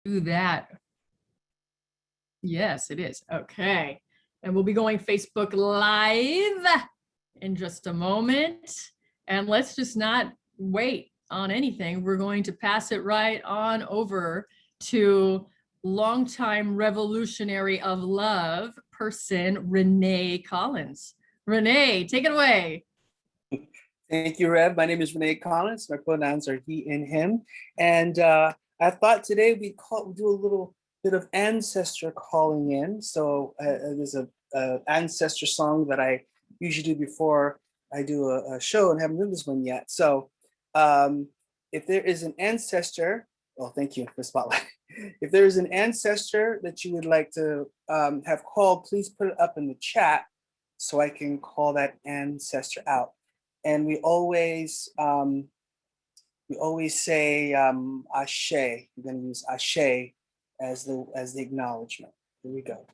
do that. Yes, it is. Okay. And we'll be going Facebook Live in just a moment. And let's just not wait on anything. We're going to pass it right on over to longtime revolutionary of love person, Rene Collins. Rene, take it away. Thank you, Rev. My name is Rene Collins. My pronouns are he and him. And I thought today we'd do a little bit of ancestor calling in. So there's a ancestor song that I usually do before I do a show, and haven't done this one yet. So if there is an ancestor, well, thank you for spotlight. If there is an ancestor that you would like to have called, please put it up in the chat so I can call that ancestor out. And we always say ashe. We're going to use ashe as the acknowledgement. Here we go.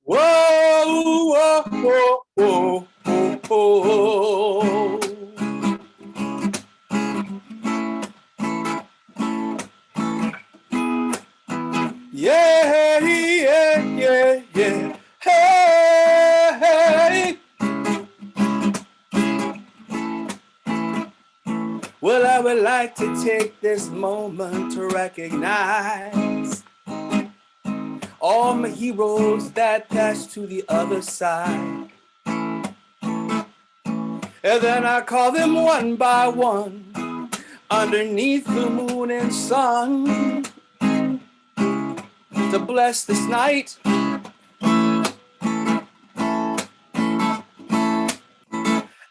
Whoa, whoa, whoa, whoa, whoa, whoa. Yeah, yeah, yeah, yeah. Hey, hey. Well, I would like to take this moment to recognize all my heroes that passed to the other side. And then I call them one by one underneath the moon and sun to bless this night.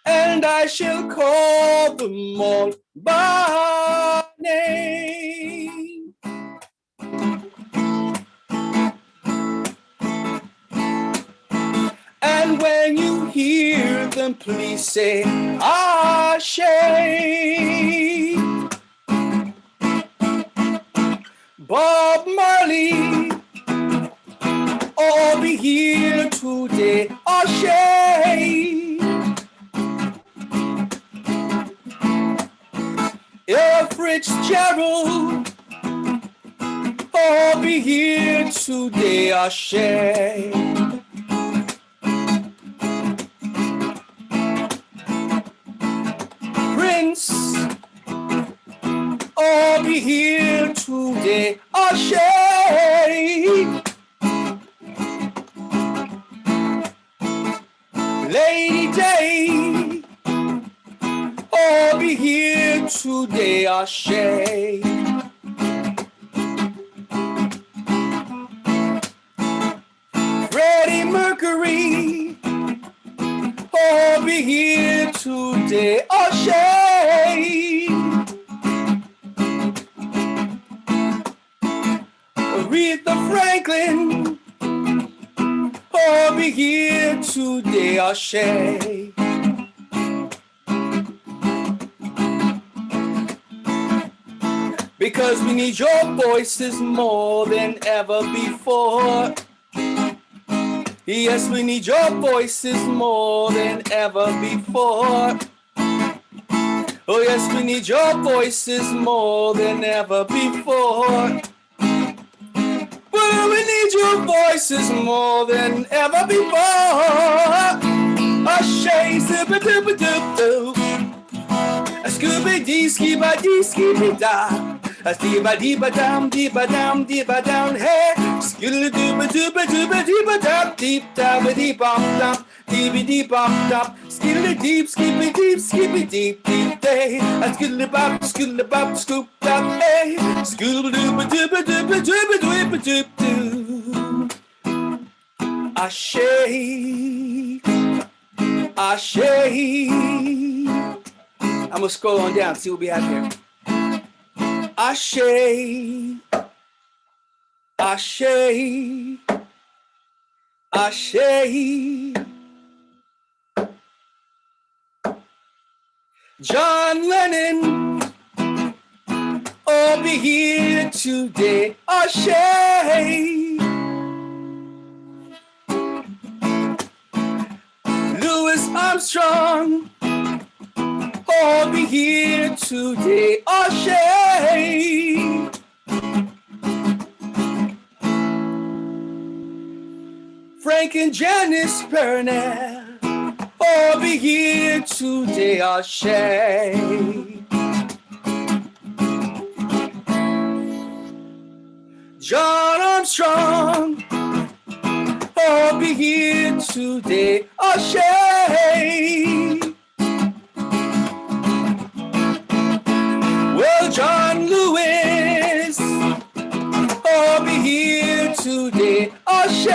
And I shall call them all by name. And when you hear them, please say, Ashe. Bob Marley, all be here today, Ashe. Fitzgerald, all be here today, Ashe. Prince, all be here today, Ashe. Lady Day, all be here today, Ashe. Freddie Mercury, all be here today, Ashe. Aretha Franklin, all be here today, Ashe. Because we need your voices more than ever before. Yes, we need your voices more than ever before. Oh yes, we need your voices more than ever before. Well, we need your voices more than ever before. Ashe, zip-a-doop-a-doop-doop. Scooby-dee, skee-ba-dee, skee-ba-da. Dee-ba-dee-ba-dum, dee-ba-dum, dee-ba-dum, hey. Skidly-dooba-dooba-dooba-dee-ba-dum, deep-da-ba-dee-bum-dum, dee-ba-dee-bum-dum, skidly-deep, skidly-deep, skidly-deep, deep-day. Skidly-bop, skidly-bop, scoop-dum, hey. Skidly-dooba-dooba-dooba-dooba-dooba-doo. Ashe, Ashe. I'm gonna scroll on down, see what we have here. Ashe, Ashe, Ashe. John Lennon, oh, be here today. Ashe. Louis Armstrong, oh, be here today. Ashe. Frank and Janice Burnell, oh, be here today. Ashe. John Armstrong, oh, be here today. Ashe. Well, John Lewis, oh, be here today. Ashe.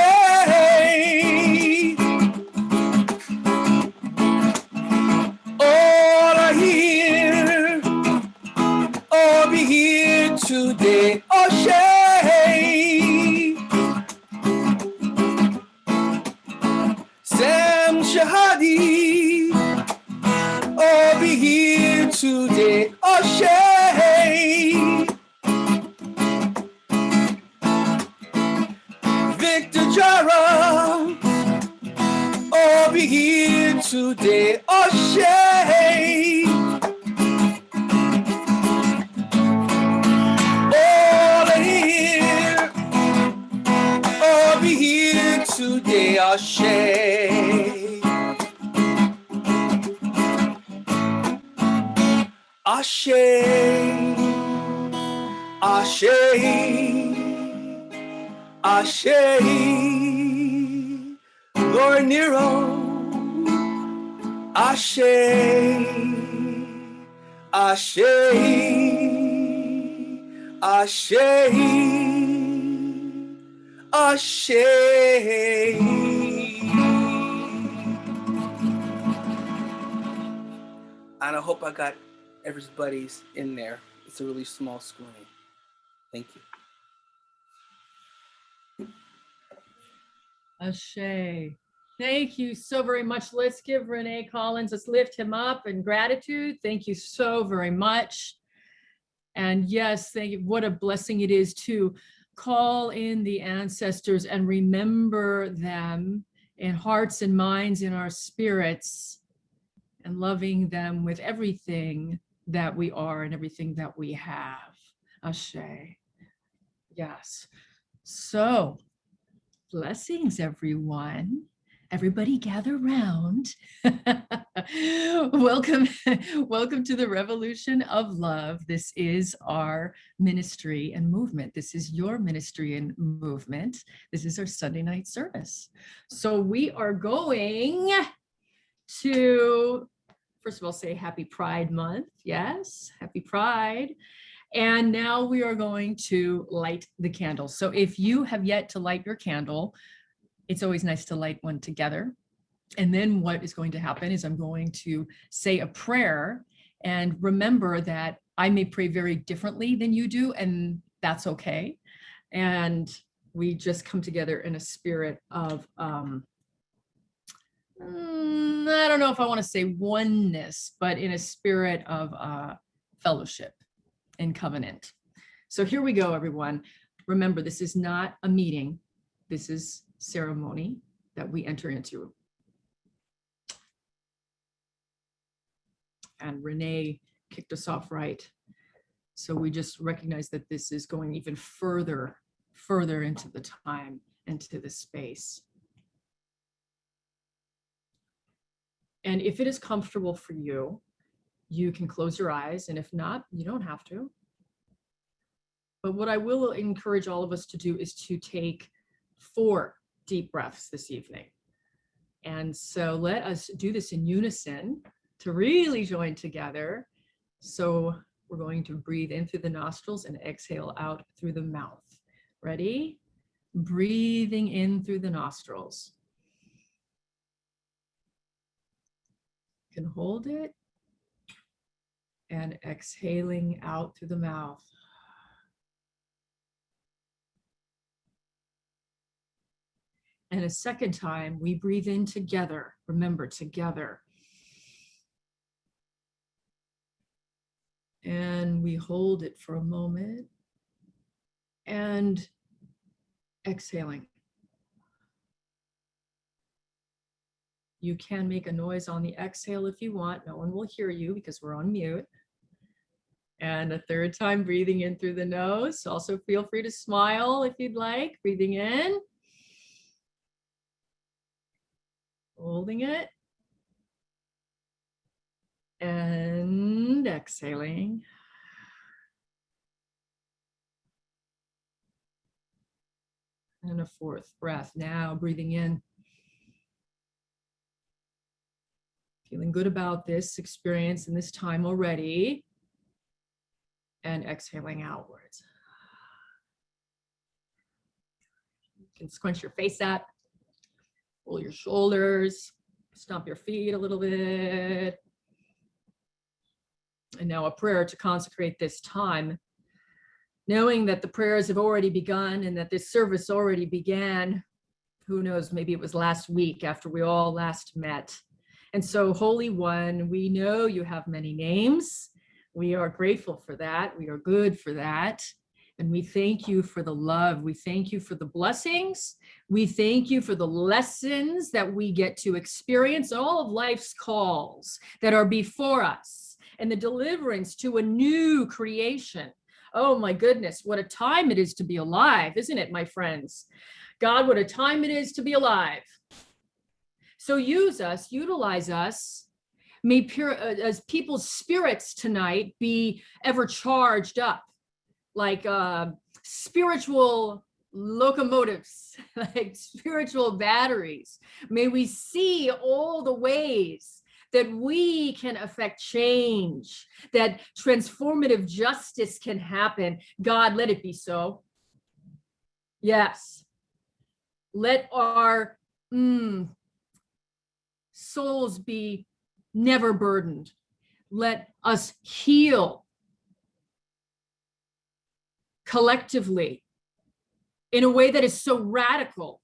All I hear, oh, be here today. Ashe. Sam Shahadi, oh, be here today. Ashe. Victor Jara, oh, be here today. Ashe. All I hear, oh, be here today. Ashe. Ashe. Ashe. Ashe. Lord Nero. Ashe. Ashe. Ashe. Ashe. And I hope I got everybody's in there. It's a really small screen. Thank you. Ashe. Thank you so very much. Let's give Rene Collins, let's lift him up in gratitude. Thank you so very much. And yes, thank you. What a blessing it is to call in the ancestors and remember them in hearts and minds, in our spirits, and loving them with everything that we are and everything that we have. Ashe. Yes. So, blessings, everyone. Everybody gather round. Welcome, welcome to the Revolution of Love. This is our ministry and movement. This is your ministry and movement. This is our Sunday night service. So we are going to, first of all, say Happy Pride Month. Yes, Happy Pride. And now we are going to light the candle. So if you have yet to light your candle, it's always nice to light one together. And then what is going to happen is I'm going to say a prayer, and remember that I may pray very differently than you do, and that's okay. And we just come together in a spirit of, I don't know if I want to say oneness, but in a spirit of fellowship and covenant. So here we go, everyone. Remember, this is not a meeting. This is ceremony that we enter into. And Rene kicked us off right. So we just recognize that this is going even further into the time, into the space. And if it is comfortable for you, you can close your eyes, and if not, you don't have to. But what I will encourage all of us to do is to take 4 deep breaths this evening. And so let us do this in unison to really join together. So we're going to breathe in through the nostrils and exhale out through the mouth. Ready? Breathing in through the nostrils. You can hold it. And exhaling out through the mouth. And a second time, we breathe in together. Remember, together. And we hold it for a moment. And exhaling. You can make a noise on the exhale if you want. No one will hear you because we're on mute. And a third time, breathing in through the nose. Also feel free to smile if you'd like. Breathing in. Holding it. And exhaling. And a fourth breath. Now breathing in. Feeling good about this experience and this time already. And exhaling outwards. You can scrunch your face up, roll your shoulders, stomp your feet a little bit. And now a prayer to consecrate this time, knowing that the prayers have already begun and that this service already began. Who knows, maybe it was last week after we all last met. And so, Holy One, we know you have many names. We are grateful for that. We are good for that. And we thank you for the love. We thank you for the blessings. We thank you for the lessons that we get to experience, all of life's calls that are before us, and the deliverance to a new creation. Oh my goodness, what a time it is to be alive, isn't it, my friends? God, what a time it is to be alive. So use us, utilize us. May as people's spirits tonight be ever charged up, like spiritual locomotives, like spiritual batteries. May we see all the ways that we can affect change, that transformative justice can happen. God, let it be so. Yes. Let our souls be never burdened. Let us heal collectively in a way that is so radical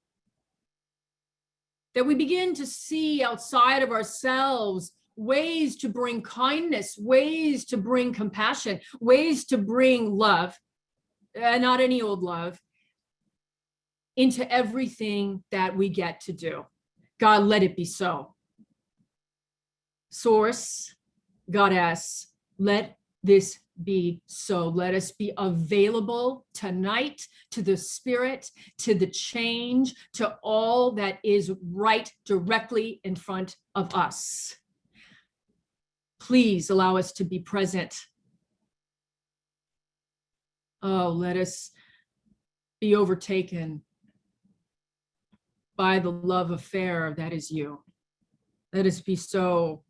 that we begin to see outside of ourselves ways to bring kindness, ways to bring compassion, ways to bring love, not any old love, into everything that we get to do. God, let it be so. Source, Goddess, let this be so. Let us be available tonight to the spirit, to the change, to all that is right directly in front of us. Please allow us to be present. Oh, let us be overtaken by the love affair that is you. Let us be so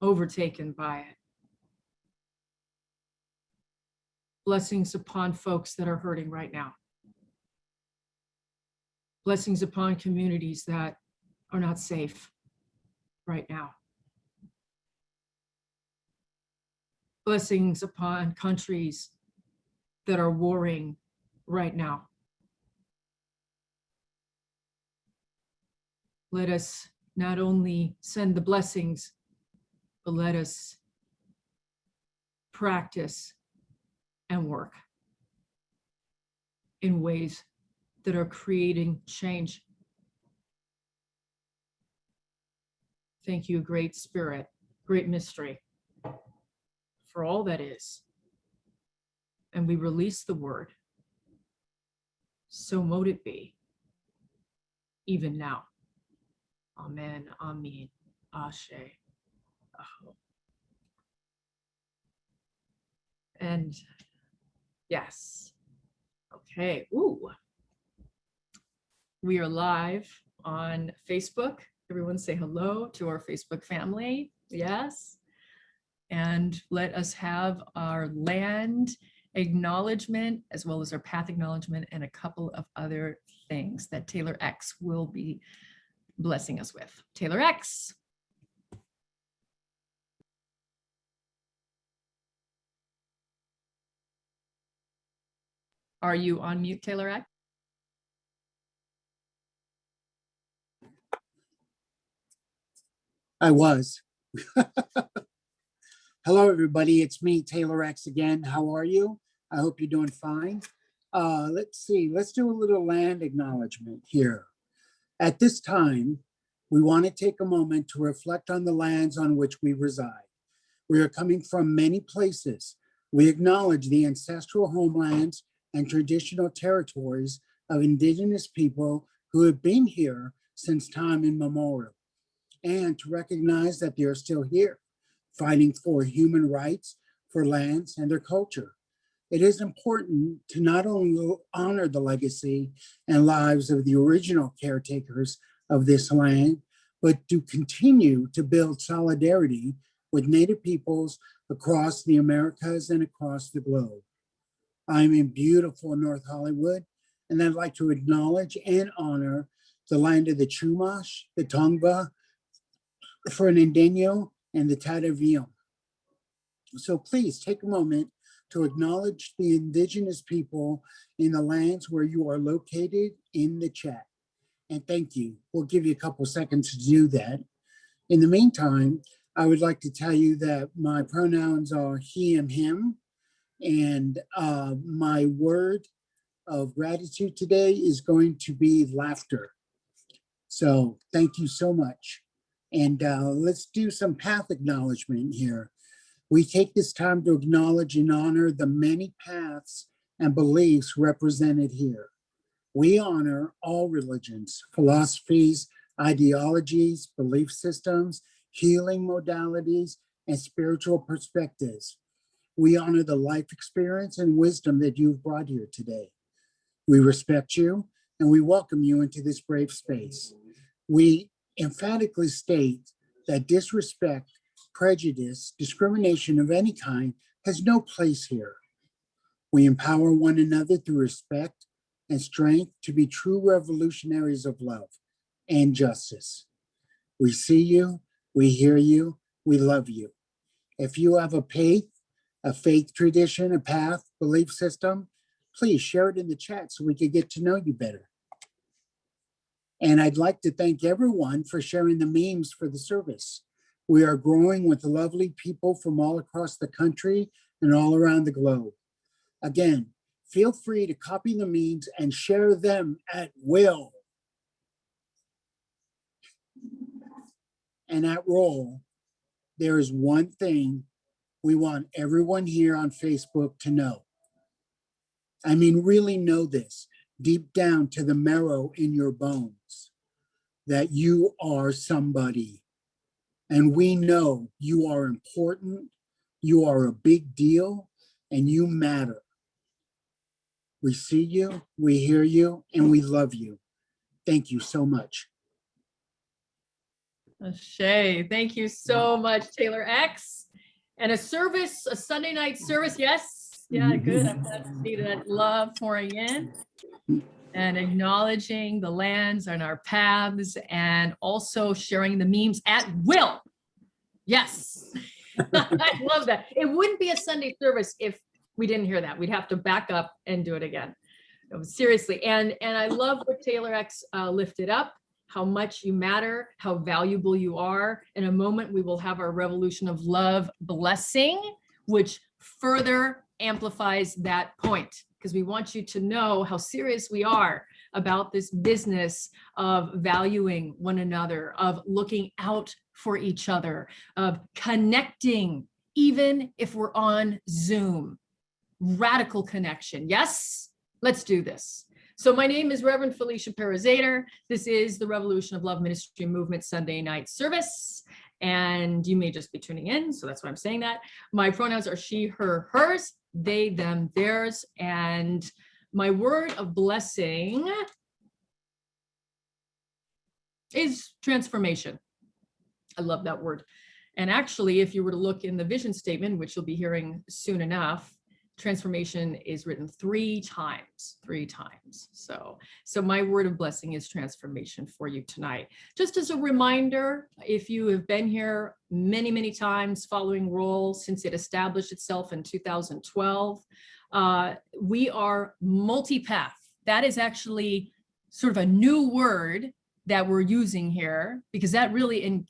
overtaken by it. Blessings upon folks that are hurting right now. Blessings upon communities that are not safe right now. Blessings upon countries that are warring right now. Let us not only send the blessings, but let us practice and work in ways that are creating change. Thank you, Great Spirit, great mystery, for all that is. And we release the word. So mote it be, even now. Amen, Amen, Ashe, Aho. And yes, okay, ooh. We are live on Facebook. Everyone say hello to our Facebook family, yes. And let us have our land acknowledgement as well as our path acknowledgement and a couple of other things that Taylor X will be blessing us with. Taylor X. Are you on mute, Taylor X? I was. Hello, everybody. It's me, Taylor X again. How are you? I hope you're doing fine. Let's see. Let's do a little land acknowledgement here. At this time, we want to take a moment to reflect on the lands on which we reside. We are coming from many places. We acknowledge the ancestral homelands and traditional territories of Indigenous people who have been here since time immemorial, and to recognize that they are still here, fighting for human rights, for lands and their culture. It is important to not only honor the legacy and lives of the original caretakers of this land, but to continue to build solidarity with Native peoples across the Americas and across the globe. I'm in beautiful North Hollywood, and I'd like to acknowledge and honor the land of the Chumash, the Tongva, Fernandinho, and the Tataviam. So please take a moment to acknowledge the Indigenous people in the lands where you are located in the chat. And thank you. We'll give you a couple seconds to do that. In the meantime, I would like to tell you that my pronouns are he and him, and my word of gratitude today is going to be laughter. So thank you so much. And let's do some path acknowledgement here. We take this time to acknowledge and honor the many paths and beliefs represented here. We honor all religions, philosophies, ideologies, belief systems, healing modalities, and spiritual perspectives. We honor the life experience and wisdom that you've brought here today. We respect you and we welcome you into this brave space. We emphatically state that disrespect, prejudice, discrimination of any kind has no place here. We empower one another through respect and strength to be true revolutionaries of love and justice. We see you, we hear you, we love you. If you have a faith tradition, a path, belief system, please share it in the chat so we can get to know you better. And I'd like to thank everyone for sharing the memes for the service. We are growing with lovely people from all across the country and all around the globe. Again, feel free to copy the memes and share them at will. And at Roll, there is one thing we want everyone here on Facebook to know. I mean, really know this deep down to the marrow in your bones, that you are somebody. And we know you are important, you are a big deal, and you matter. We see you, we hear you, and we love you. Thank you so much. Shay, thank you so much, Taylor X. And a service, a Sunday night service, yes. Yeah, good. I'm glad to see that love pouring in and acknowledging the lands and our paths and also sharing the memes at will. Yes, I love that. It wouldn't be a Sunday service if we didn't hear that. We'd have to back up and do it again. No, seriously. And I love what Taylor X lifted up, how much you matter, how valuable you are. In a moment, we will have our Revolution of Love blessing, which further amplifies that point, because we want you to know how serious we are about this business of valuing one another, of looking out for each other, of connecting, even if we're on Zoom. Radical connection. Yes, let's do this. So my name is Reverend Felicia Perez-Zader. This is the Revolution of Love Ministry Movement Sunday night service. And you may just be tuning in, so that's why I'm saying that. My pronouns are she, her, hers, they, them, theirs. And my word of blessing is transformation. I love that word. And actually, if you were to look in the vision statement, which you'll be hearing soon enough, transformation is written three times. So my word of blessing is transformation for you tonight. Just as a reminder, if you have been here many, many times following Roll since it established itself in 2012, we are multipath. That is actually sort of a new word that we're using here, because that really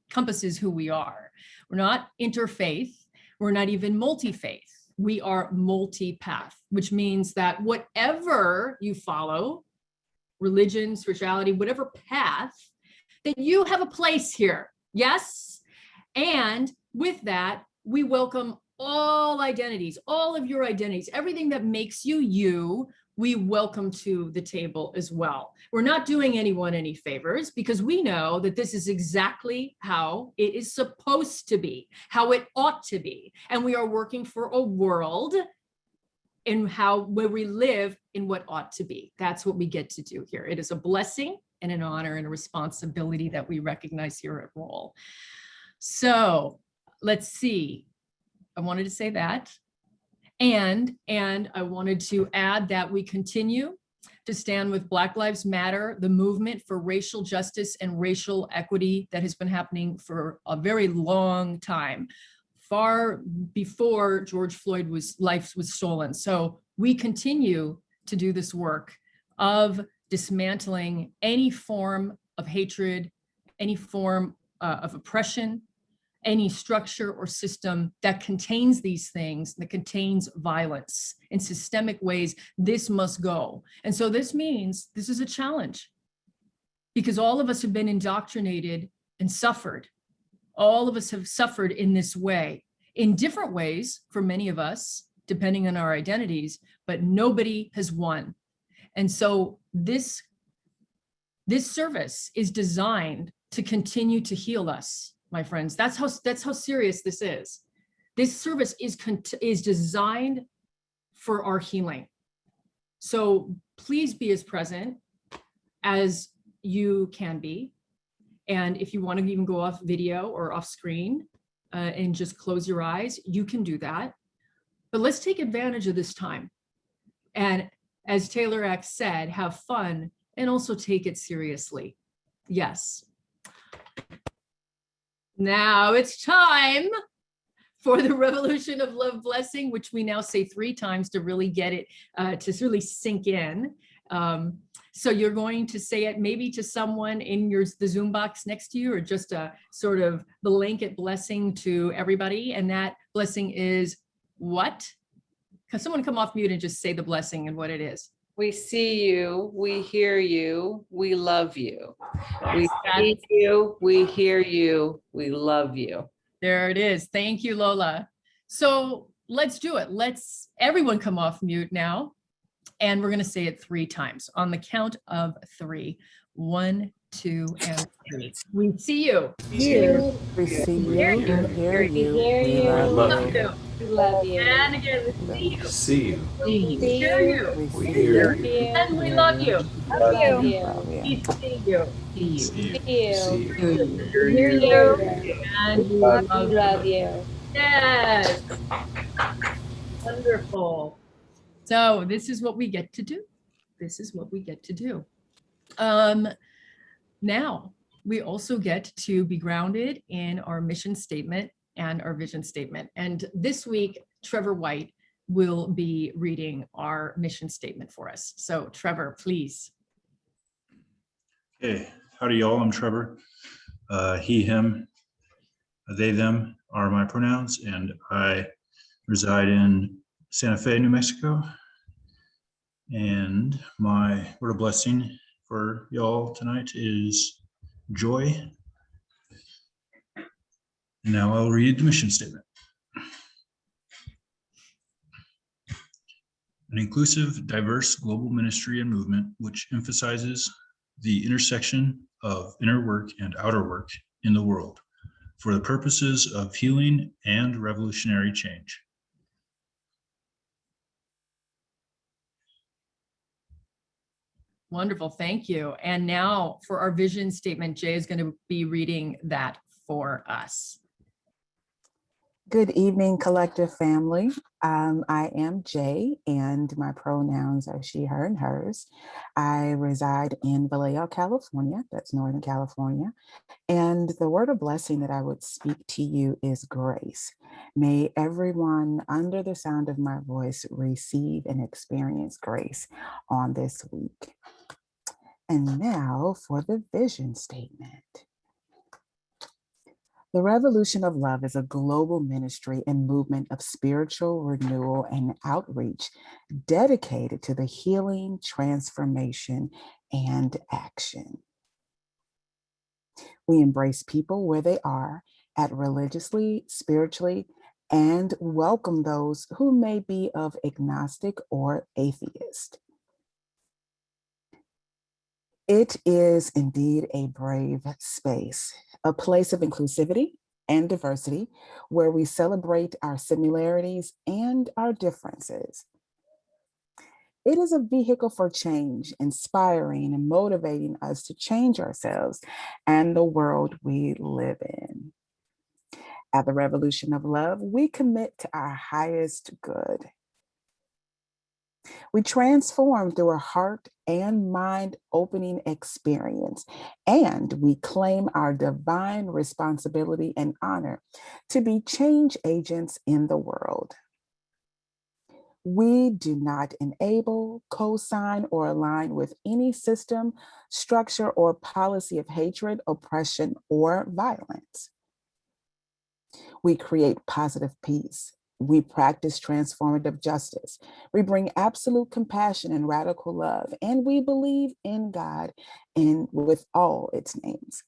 encompasses who we are. We're not interfaith. We're not even multi-faith. We are multi-path, which means that whatever you follow, religion, spirituality, whatever path, that you have a place here. Yes. And with that, we welcome all identities, all of your identities, everything that makes you you, we welcome to the table as well. We're not doing anyone any favors because we know that this is exactly how it is supposed to be, how it ought to be. And we are working for a world in where we live in what ought to be. That's what we get to do here. It is a blessing and an honor and a responsibility that we recognize here at Roll. So let's see. I wanted to say that. And I wanted to add that we continue to stand with Black Lives Matter, the movement for racial justice and racial equity that has been happening for a very long time, far before George Floyd's life was stolen. So we continue to do this work of dismantling any form of hatred, any form of oppression, any structure or system that contains these things, that contains violence in systemic ways. This must go. And so this means this is a challenge because all of us have been indoctrinated and suffered. All of us have suffered in this way, in different ways for many of us, depending on our identities, but nobody has won. And so this service is designed to continue to heal us, my friends. That's how serious this is. This service is designed for our healing. So please be as present as you can be. And if you want to even go off video or off screen and just close your eyes, you can do that. But let's take advantage of this time. And as Taylor X said, have fun and also take it seriously. Yes. Now it's time for the Revolution of Love blessing, which we now say 3 times to really get it, to really sink in. So you're going to say it maybe to someone in the Zoom box next to you, or just a sort of blanket blessing to everybody. And that blessing is what? Can someone come off mute and just say the blessing and what it is? We see you, we hear you, we love you. We see you, we hear you, we love you. There it is. Thank you, Lola. So let's do it. Let's everyone come off mute now. And we're going to say it 3 times on the count of 3. 1, 2, and 3. We see you. We see you. We hear you. We love you. We love you. And again, we see you. See you. See Hear you. you. We hear you. And we love you. Love you. Love you. We see you. See you. Hear you. And we Love you. Yes. Wonderful. So this is what we get to do. This is what we get to do. Now, we also get to be grounded in our mission statement and our vision statement. And this week, Trevor White will be reading our mission statement for us. So Trevor, please. Hey, howdy y'all, I'm Trevor. He, him, they, them are my pronouns, and I reside in Santa Fe, New Mexico. And my word of blessing for y'all tonight is joy. Now I'll read the mission statement. An inclusive, diverse global ministry and movement which emphasizes the intersection of inner work and outer work in the world for the purposes of healing and revolutionary change. Wonderful, thank you. And now for our vision statement, Jay is going to be reading that for us. Good evening, collective family. I am Jay, and my pronouns are she, her, and hers. I reside in Vallejo, California. That's Northern California. And the word of blessing that I would speak to you is grace. May everyone under the sound of my voice receive and experience grace on this week. And now for the vision statement. The Revolution of Love is a global ministry and movement of spiritual renewal and outreach dedicated to the healing, transformation, and action. We embrace people where they are, at religiously, spiritually, and welcome those who may be of agnostic or atheist. It is indeed a brave space, a place of inclusivity and diversity where we celebrate our similarities and our differences. It is a vehicle for change, inspiring and motivating us to change ourselves and the world we live in. At the Revolution of Love, we commit to our highest good. We transform through a heart and mind opening experience, and we claim our divine responsibility and honor to be change agents in the world. We do not enable, co-sign, or align with any system, structure, or policy of hatred, oppression, or violence. We create positive peace. We practice transformative justice. We bring absolute compassion and radical love, and we believe in God and with all its names.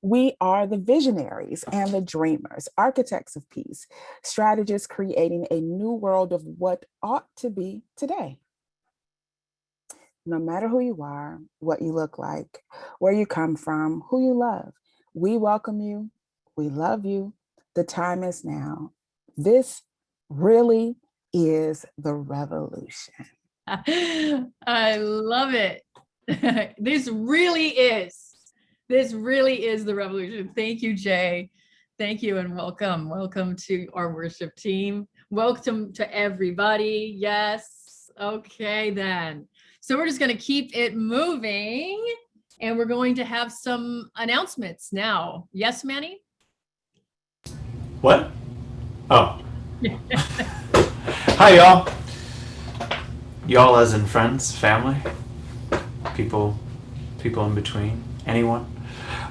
We are the visionaries and the dreamers, architects of peace, strategists creating a new world of what ought to be today. No matter who you are, what you look like, where you come from, who you love, we welcome you. We love you. The time is now. This really is the revolution. I love it. This really is the revolution. Thank you, Jay. Thank you and welcome. Welcome to our worship team. Welcome to everybody. Yes. Okay, then. So we're just going to keep it moving and we're going to have some announcements now. Yes, Manny? What? Oh. Hi, y'all. Y'all as in friends, family, people in between, anyone.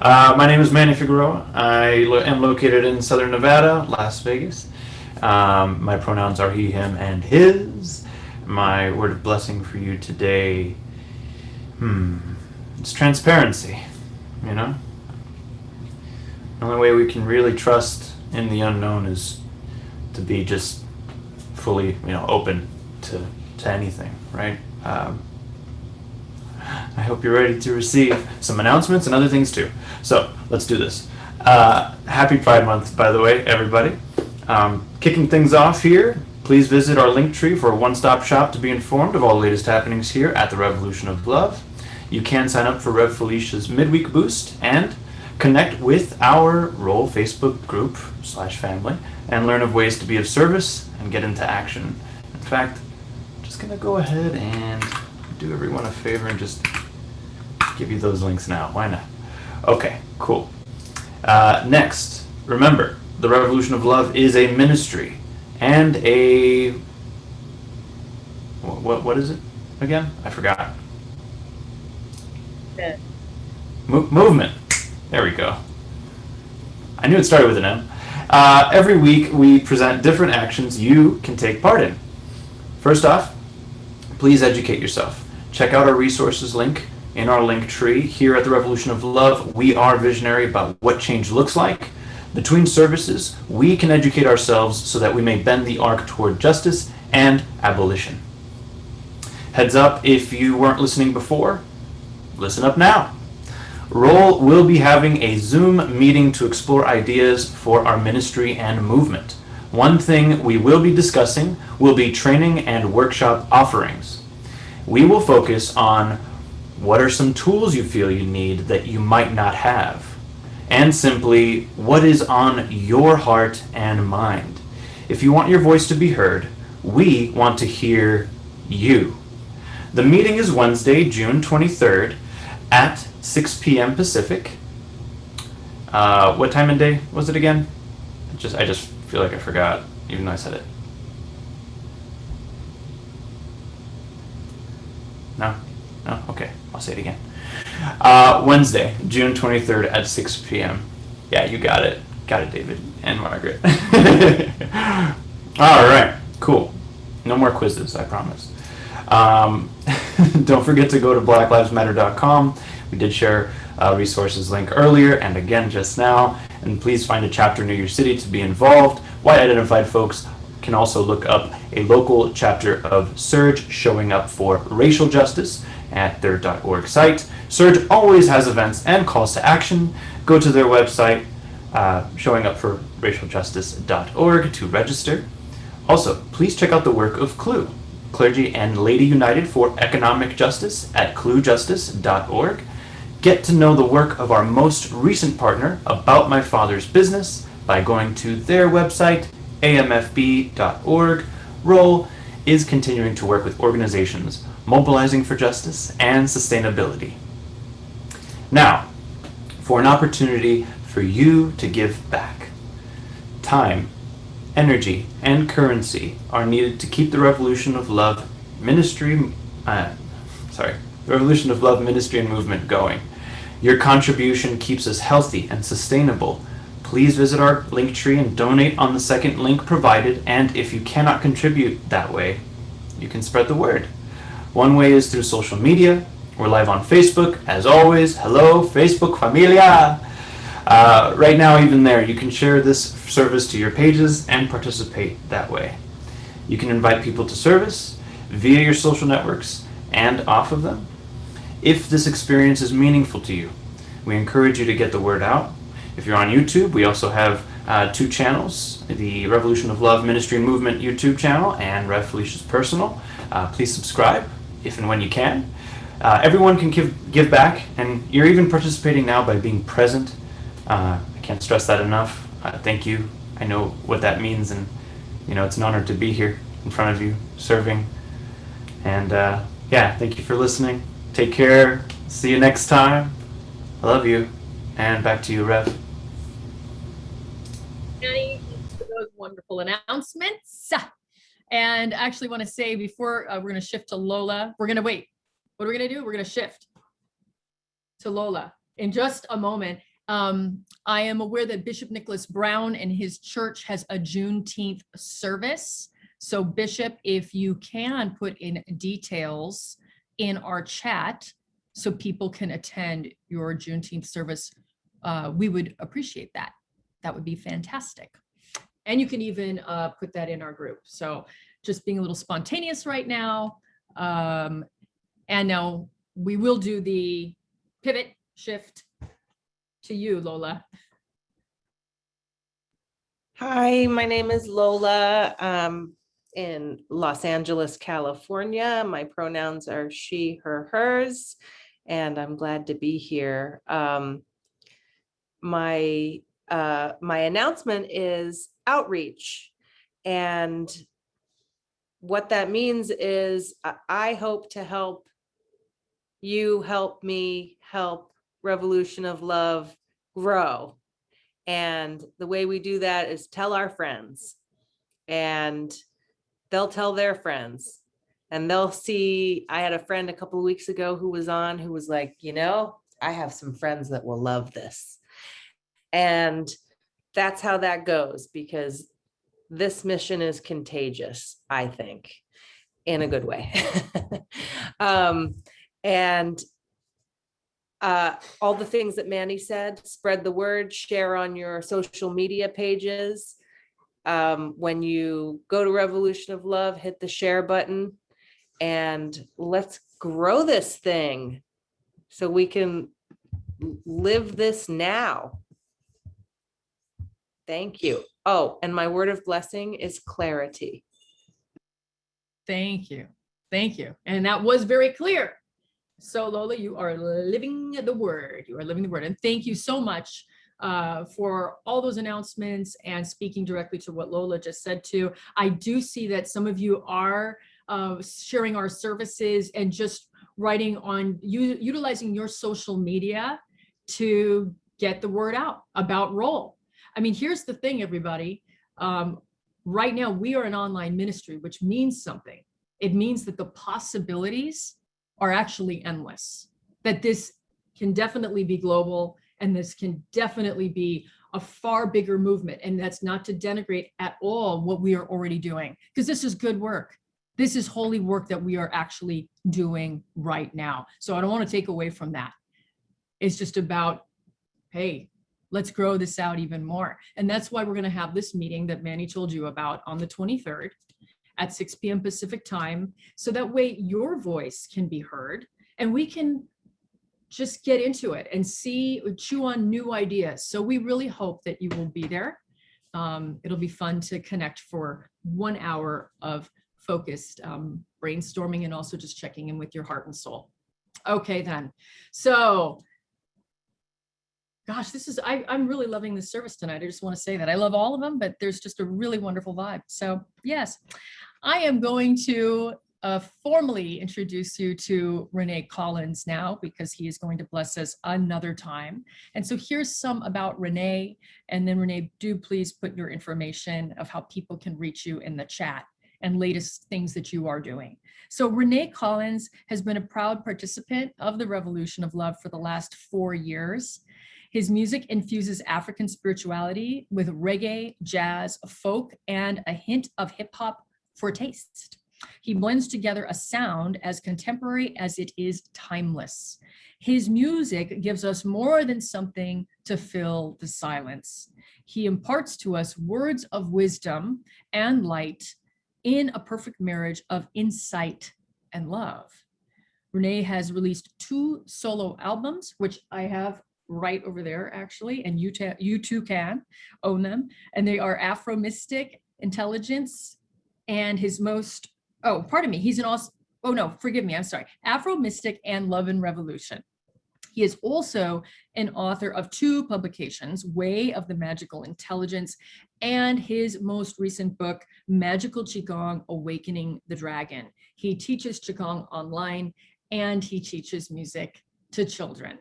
My name is Manny Figueroa. I am located in Southern Nevada, Las Vegas. My pronouns are he, him, and his. My word of blessing for you today, it's transparency, you know? The only way we can really trust in the unknown is to be just fully, open to anything, right? I hope you're ready to receive some announcements and other things too. So let's do this. Happy Pride Month, by the way, everybody. Kicking things off here, please visit our Linktree for a one-stop shop to be informed of all the latest happenings here at the Revolution of Love. You can sign up for Rev Felicia's midweek boost and connect with our Roll Facebook group /family and learn of ways to be of service and get into action. In fact, I'm just gonna go ahead and do everyone a favor and just give you those links now. Why not? Okay, cool. Next, remember, the Revolution of Love is a ministry and a what is it again? I forgot. Movement. There we go. I knew it started with an M. Every week we present different actions you can take part in. First off, please educate yourself. Check out our resources link in our Linktree. Here at the Revolution of Love, we are visionary about what change looks like. Between services, we can educate ourselves so that we may bend the arc toward justice and abolition. Heads up, if you weren't listening before, listen up now. Roll will be having a Zoom meeting to explore ideas for our ministry and movement. One thing we will be discussing will be training and workshop offerings. We will focus on what are some tools you feel you need that you might not have, and simply what is on your heart and mind. If you want your voice to be heard, we want to hear you. The meeting is Wednesday, June 23rd at 6 p.m. Pacific. What time and day was it again? I just feel like I forgot, even though I said it. No? Okay, I'll say it again. Wednesday, June 23rd at 6 p.m. Yeah, you got it. Got it, David and Margaret. All right, cool. No more quizzes, I promise. Don't forget to go to blacklivesmatter.com. We did share a resources link earlier and again just now. And please find a chapter near your city to be involved. White identified folks can also look up a local chapter of Surge showing up for racial justice at their .org site. Surge always has events and calls to action. Go to their website, showingupforracialjustice.org, to register. Also, please check out the work of CLUE, Clergy and Lady United for Economic Justice, at cluejustice.org. Get to know the work of our most recent partner, About My Father's Business, by going to their website, amfb.org. ROLL is continuing to work with organizations mobilizing for justice and sustainability. Now, for an opportunity for you to give back. Time, energy, and currency are needed to keep the Revolution of Love ministry and movement going. Your contribution keeps us healthy and sustainable. Please visit our Linktree and donate on the second link provided, and if you cannot contribute that way, you can spread the word. One way is through social media. We're live on Facebook, as always. Hello, Facebook familia! Right now, even there, you can share this service to your pages and participate that way. You can invite people to service via your social networks and off of them. If this experience is meaningful to you, we encourage you to get the word out. If you're on YouTube, we also have 2 channels, the Revolution of Love Ministry and Movement YouTube channel and Rev Felicia's personal. Please subscribe if and when you can. Everyone can give back, and you're even participating now by being present. I can't stress that enough. Thank you. I know what that means, and it's an honor to be here in front of you, serving. And thank you for listening. Take care. See you next time. I love you. And back to you, Rev. Annie, thanks for those wonderful announcements. And I actually want to say before we're going to shift to Lola, we're going to wait. What are we going to do? We're going to shift to Lola in just a moment. I am aware that Bishop Nicholas Brown and his church has a Juneteenth service. So Bishop, if you can put in details in our chat so people can attend your Juneteenth service, we would appreciate that. That would be fantastic. And you can even put that in our group. So just being a little spontaneous right now. And now we will do the pivot shift to you, Lola. Hi, my name is Lola. In Los Angeles, California. My pronouns are she, her, hers, and I'm glad to be here. My announcement is outreach, and what that means is I hope to help you, help me, help Revolution of Love grow. And the way we do that is tell our friends, and they'll tell their friends, and they'll see. I had a friend a couple of weeks ago who was on, who was like, I have some friends that will love this. And that's how that goes, because this mission is contagious, I think, in a good way. And all the things that Manny said, spread the word, share on your social media pages. When you go to Revolution of Love, hit the share button, and let's grow this thing so we can live this now. Thank you. Oh, and my word of blessing is clarity. Thank you. Thank you. And that was very clear. So Lola, you are living the word. You are living the word. And thank you so much for all those announcements and speaking directly to what Lola just said too. I do see that some of you are sharing our services and just writing on, utilizing your social media to get the word out about ROLL. I mean, here's the thing, everybody. Right now, we are an online ministry, which means something. It means that the possibilities are actually endless, that this can definitely be global, and this can definitely be a far bigger movement. And that's not to denigrate at all what we are already doing, because this is good work. This is holy work that we are actually doing right now. So I don't want to take away from that. It's just about, hey, let's grow this out even more. And that's why we're going to have this meeting that Manny told you about on the 23rd at 6 p.m. Pacific time. So that way your voice can be heard and we can just get into it and chew on new ideas. So we really hope that you will be there. It'll be fun to connect for 1 hour of focused brainstorming and also just checking in with your heart and soul. Okay, then. So, gosh, I'm really loving this service tonight. I just want to say that I love all of them, but there's just a really wonderful vibe. So yes, I am going to formally introduce you to Rene Collins now, because he is going to bless us another time. And so here's some about Rene, and then Rene, do please put your information of how people can reach you in the chat and latest things that you are doing. So Rene Collins has been a proud participant of the Revolution of Love for the last 4 years. His music infuses African spirituality with reggae, jazz, folk, and a hint of hip hop for taste. He blends together a sound as contemporary as it is timeless. His music gives us more than something to fill the silence. He imparts to us words of wisdom and light in a perfect marriage of insight and love. Rene has released 2 solo albums, which I have right over there actually, and you too can own them. And they are Aphromystic, Intelligence, and his most, he's an awesome, Aphromystic and Love and Revolution. He is also an author of 2 publications, Way of the Magickal Intelligence, and his most recent book, Magickal Qigong, Awakening the Dragon. He teaches Qigong online, and he teaches music to children.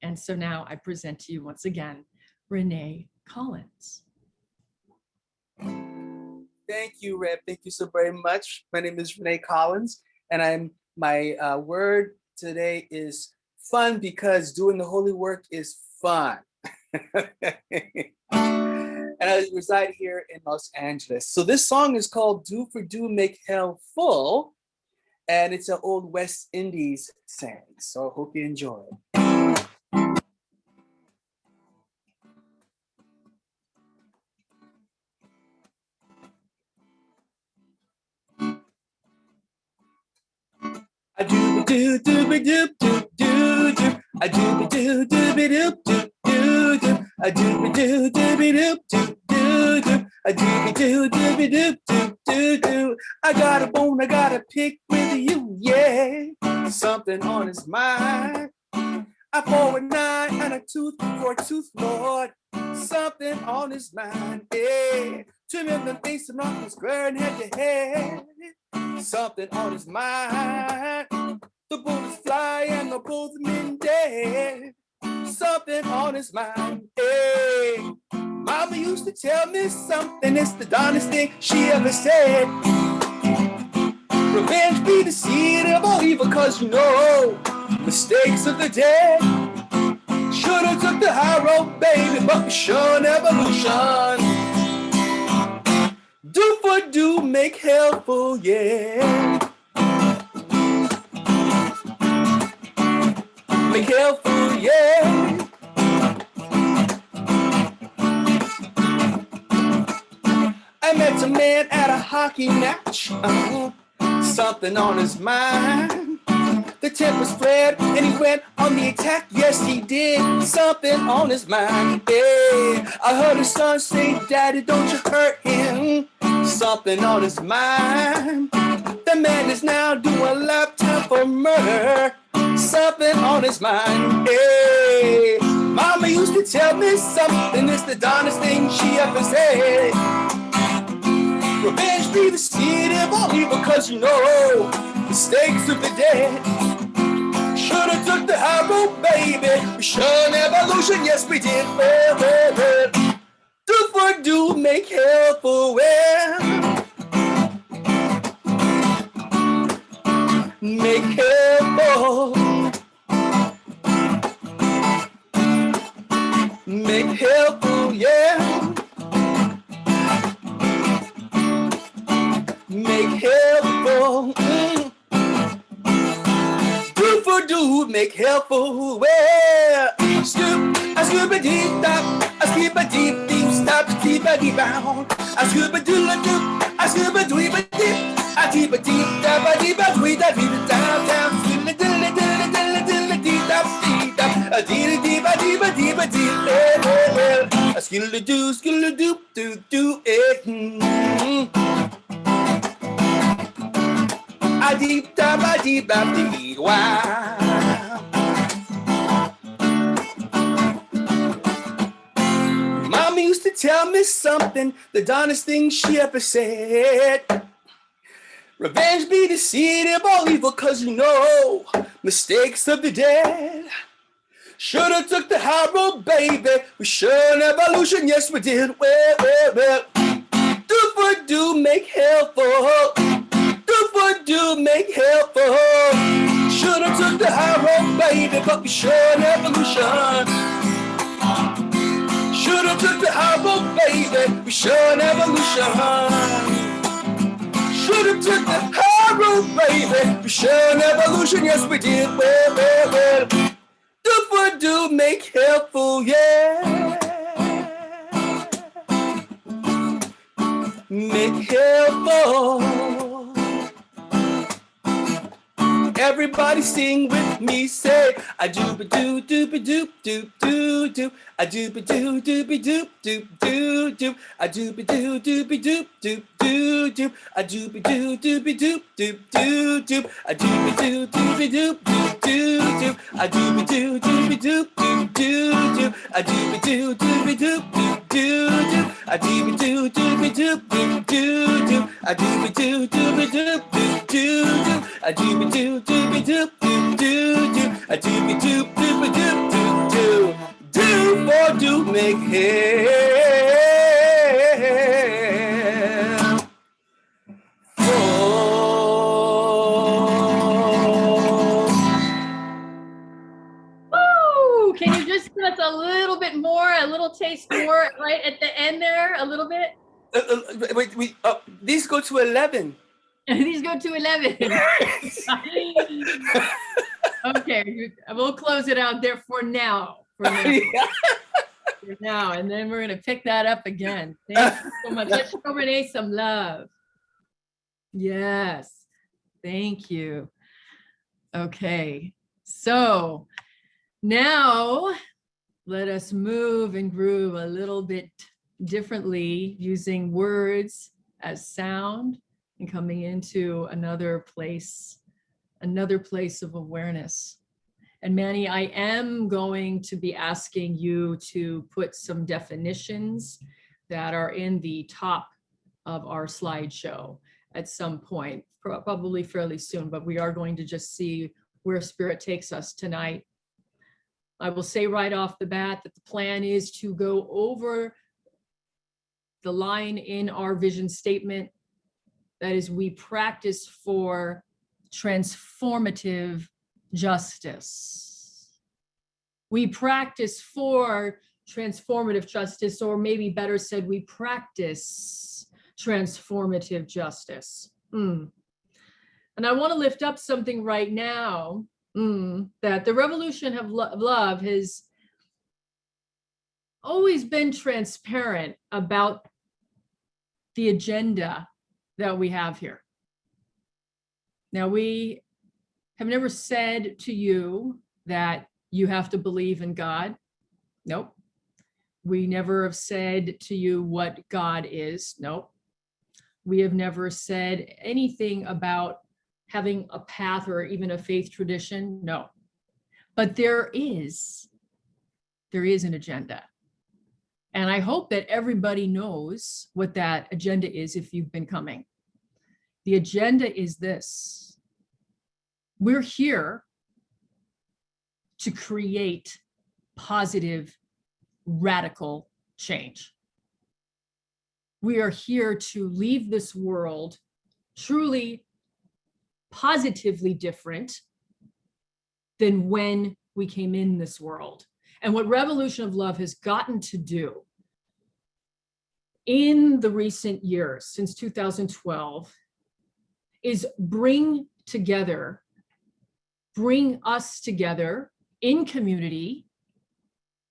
And so now I present to you once again, Rene Collins. Thank you, Reb. Thank you so very much. My name is Rene Collins, and my word today is fun, because doing the holy work is fun. And I reside here in Los Angeles. So this song is called Do for Do Make Hell Full, and it's an old West Indies saying. So I hope you enjoy it. I do do do be do do do do. I do do do be do do do do. I do do do be do do do do. I do do be do do do do. I got a bone I gotta pick with you, yeah. Something on his mind. I 4 and 9 and a tooth for a tooth, Lord. Something on his mind, yeah. Trim him the face and off his square head to head. Something on his mind. The bullets fly and the both men dead. Something on his mind. Hey, Mama used to tell me something. It's the darndest thing she ever said. Revenge be the seed of all evil, 'cause you know mistakes of the dead. Should've took the high road, baby, but we shun evolution. Do for do, make hell full, yeah. Make hell full, yeah. I met a man at a hockey match. Something on his mind. The tempers flared and he went on the attack. Yes, he did. Something on his mind. Yeah. I heard his son say, Daddy, don't you hurt him. Something on his mind. The man is now doing lap time for murder. Something on his mind. Hey, Mama used to tell me something. It's the darndest thing she ever said. Revenge be the seed of all evil, 'cause you know mistakes of the dead. Should've took the high road, baby. We shun evolution, yes we did. Well, well, well. Do for do, make hell full, well. Make hell full. Make hell full, do make helpful. Well, scoop, a scoop a deep stop, a scoop a deep stop, keep a deep bound. A scoop a doodle a doop, a scoop a dweeb a dip, a deep a deep stop, a deep a dweeb a deep down down. Scoop a diddle diddle diddle diddle deep stop, a deep deep a deep a deep a deep. Well, a skittle do do it. A deep deep wow. Mom used to tell me something, the darnest thing she ever said. Revenge be the seed of all evil, cause you know, mistakes of the dead. Shoulda took the high road, baby. We sure an evolution, yes we did. Well. Do for do, make helpful. Do for do, make helpful. Shoulda took the high road, baby, but we sure an evolution. Shoulda took the high road, baby. We sure an evolution. Shoulda took the high road, baby. We sure an evolution, yes we did. Well. Do for do, make helpful, yeah. Make helpful. Everybody sing with me, say I dooba doo dooba doop doop doo doo. I dooba doo dooba doop doop doo doo. I dooba doo dooba doop doop doo doo. I dooba doo dooba doop doop doo doo. I dooba doo dooba doop doop doo doo. I dooba doo dooba doop doop doo doo. I dooba doo dooba doop doop doo doo. I dooba doo dooba doop doop doo doo. I dooba doo dooba doop doop doo doo. I dooba doo dooba doop doop doo doo. I dooba doop dooba doop doop doo. Do for do make help. Woo! Can you just give us a little bit more, a little taste more right at the end there, a little bit? Wait, these go to 11. These go to 11. Okay, we'll close it out there for now. For now, and then we're gonna pick that up again. Thank you so much. Let's show Rene some love. Yes, thank you. Okay, so now let us move and groove a little bit differently, using words as sound and coming into another place of awareness. And Manny, I am going to be asking you to put some definitions that are in the top of our slideshow at some point, probably fairly soon, but we are going to just see where Spirit takes us tonight. I will say right off the bat that the plan is to go over the line in our vision statement. That is, we practice for transformative justice. We practice for transformative justice, or maybe better said, we practice transformative justice. And I want to lift up something right now, that the revolution of love has always been transparent about the agenda that we have here. Now, we have never said to you that you have to believe in God. Nope. We never have said to you what God is. Nope. We have never said anything about having a path or even a faith tradition. No. But there is an agenda. And I hope that everybody knows what that agenda is if you've been coming. The agenda is this. We're here to create positive, radical change. We are here to leave this world truly positively different than when we came in this world. And what Revolution of Love has gotten to do in the recent years, since 2012, is bring together bring us together in community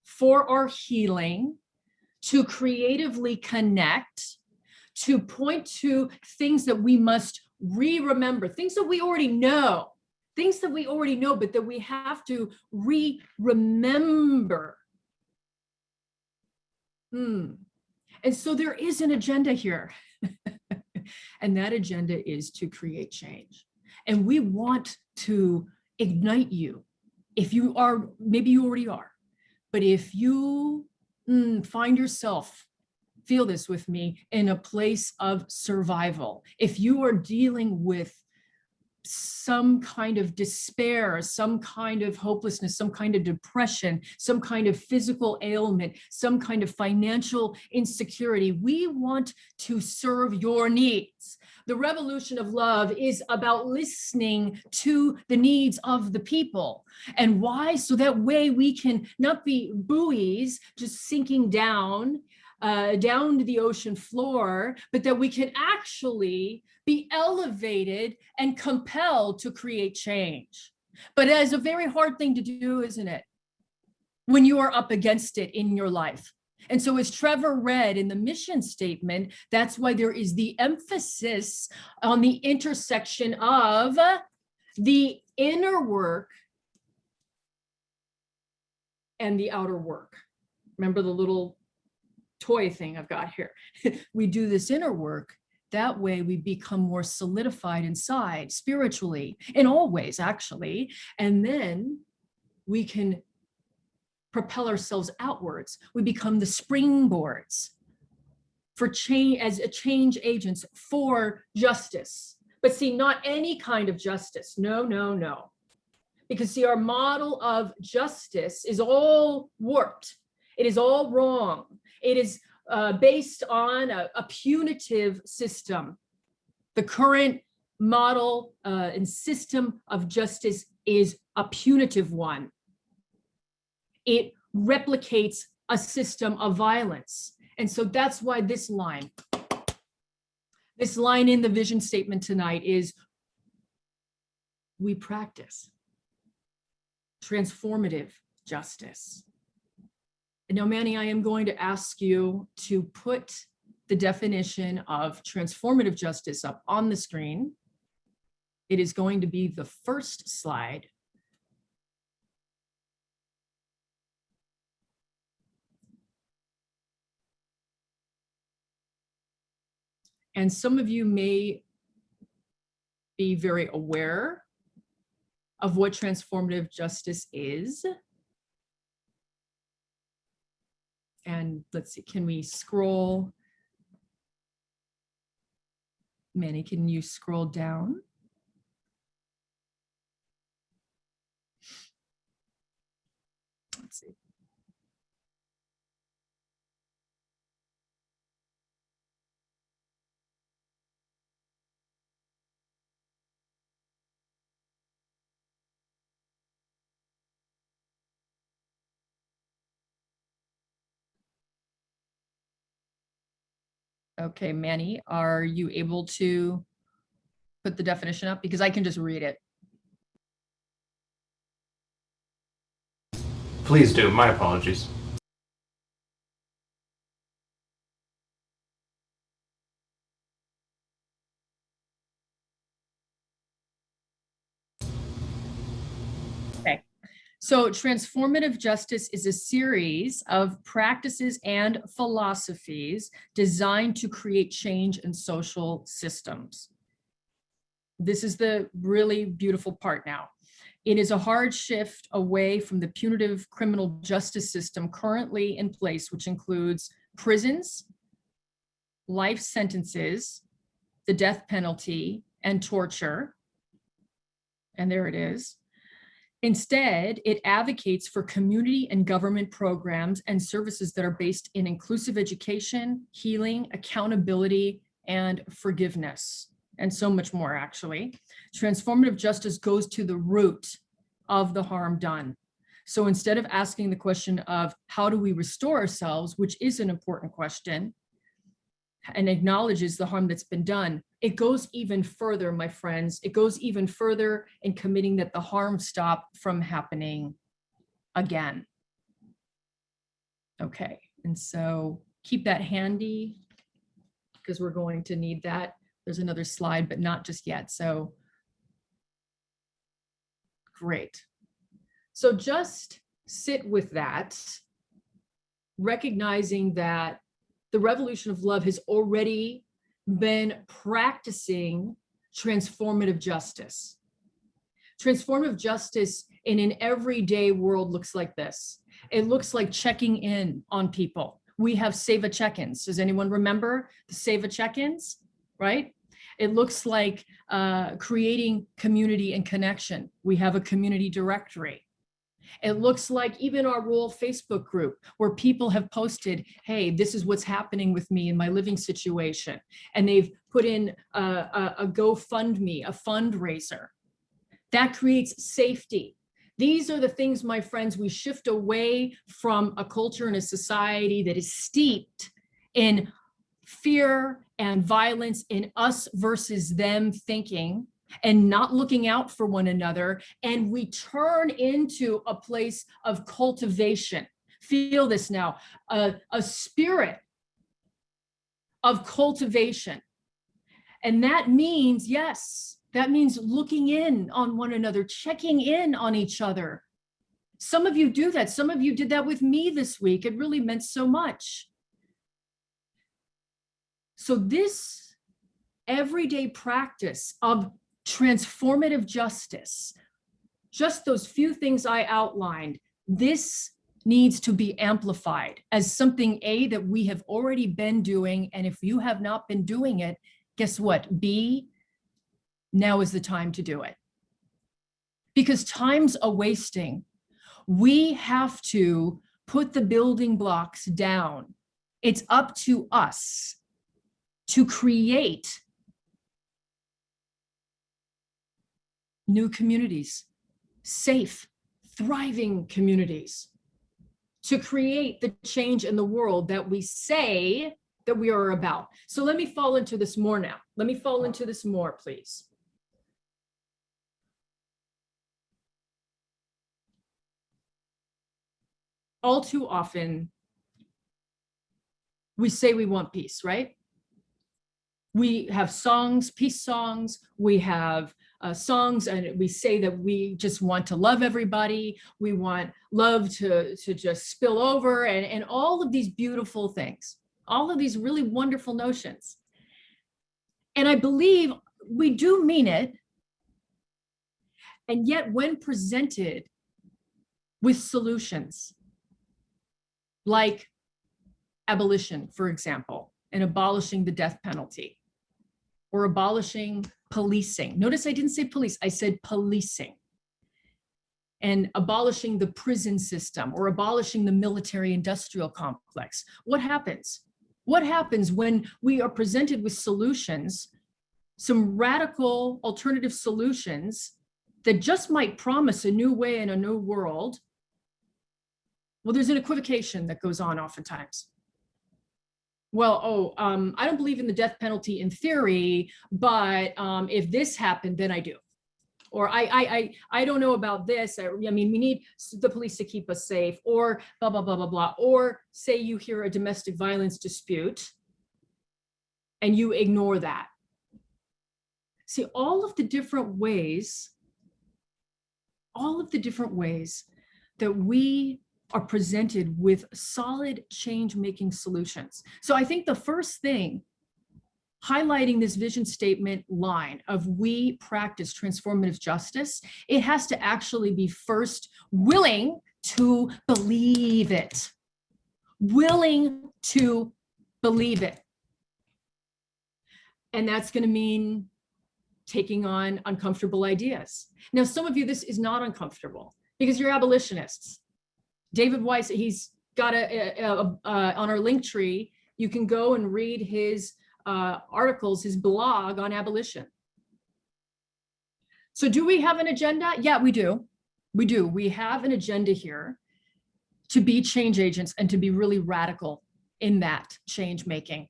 for our healing, to creatively connect, to point to things that we must remember, things that we already know, but that we have to remember. And so there is an agenda here. And that agenda is to create change. And we want to ignite you. If you are, maybe you already are, but if you find yourself, feel this with me, in a place of survival, if you are dealing with some kind of despair, some kind of hopelessness, some kind of depression, some kind of physical ailment, some kind of financial insecurity, we want to serve your needs. The revolution of love is about listening to the needs of the people. And why? So that way we can not be buoys just sinking down to the ocean floor, but that we can actually be elevated and compelled to create change. But that is a very hard thing to do, isn't it? When you are up against it in your life. And so as Trevor read in the mission statement, that's why there is the emphasis on the intersection of the inner work and the outer work. Remember the little toy thing I've got here. We do this inner work. That way we become more solidified inside spiritually, in all ways, actually. And then we can propel ourselves outwards. We become the springboards for change, as a change agents for justice. But see, not any kind of justice. No, no, no. Because see, our model of justice is all warped. It is all wrong. It is based on a punitive system. The current model and system of justice is a punitive one. It replicates a system of violence. And so that's why this line in the vision statement tonight is, we practice transformative justice. And now, Manny, I am going to ask you to put the definition of transformative justice up on the screen. It is going to be the first slide. And some of you may be very aware of what transformative justice is. And let's see, can we scroll? Manny, can you scroll down? Let's see. Okay, Manny, are you able to put the definition up? Because I can just read it. Please do. My apologies. Okay. So transformative justice is a series of practices and philosophies designed to create change in social systems. This is the really beautiful part now. It is a hard shift away from the punitive criminal justice system currently in place, which includes prisons, life sentences, the death penalty, and torture. And there it is. Instead, it advocates for community and government programs and services that are based in inclusive education, healing, accountability, and forgiveness, and so much more, actually. Transformative justice goes to the root of the harm done. So instead of asking the question of how do we restore ourselves, which is an important question, and acknowledges the harm that's been done, it goes even further, my friends. It goes even further in committing that the harm stop from happening again. Okay, and so keep that handy because we're going to need that. There's another slide, but not just yet. So great. So just sit with that, recognizing that the revolution of love has already been practicing transformative justice. Transformative justice in an everyday world looks like this. It looks like checking in on people. We have Save a check-ins. Does anyone remember the Save a check-ins, right? It looks like creating community and connection. We have a community directory. It looks like even our rural Facebook group where people have posted, hey, this is what's happening with me in my living situation. And they've put in a GoFundMe, a fundraiser. That creates safety. These are the things, my friends, we shift away from a culture and a society that is steeped in fear and violence, in us versus them thinking, and not looking out for one another. And we turn into a place of cultivation. Feel this now, a spirit of cultivation. And that means, yes, that means looking in on one another, checking in on each other. Some of you do that. Some of you did that with me this week. It really meant so much. So this everyday practice of transformative justice, just those few things I outlined, this needs to be amplified as something that we have already been doing. And if you have not been doing it, guess what? Now is the time to do it. Because time's a wasting. We have to put the building blocks down. It's up to us to create new communities, safe, thriving communities, to create the change in the world that we say that we are about. So let me fall into this more now. Let me fall into this more, please. All too often, we say we want peace, right? We have songs, peace songs, we have songs, and we say that we just want to love everybody. We want love to just spill over, and all of these beautiful things, all of these really wonderful notions. And I believe we do mean it. And yet when presented with solutions, like abolition, for example, and abolishing the death penalty, or abolishing policing. Notice I didn't say police, I said policing. And abolishing the prison system, or abolishing the military-industrial complex. What happens? What happens when we are presented with solutions, some radical alternative solutions that just might promise a new way and a new world? Well, there's an equivocation that goes on oftentimes. Well, I don't believe in the death penalty in theory, but if this happened, then I do. Or I don't know about this. I mean, we need the police to keep us safe, or blah, blah, blah, blah, blah. Or say you hear a domestic violence dispute and you ignore that. See, all of the different ways that we are presented with solid change-making solutions. So I think the first thing, highlighting this vision statement line of we practice transformative justice, it has to actually be first willing to believe it. Willing to believe it. And that's going to mean taking on uncomfortable ideas. Now, some of you, this is not uncomfortable because you're abolitionists. David Weiss, he's got on our Linktree, you can go and read his articles, his blog on abolition. So do we have an agenda? Yeah, we do. We do. We have an agenda here to be change agents and to be really radical in that change making.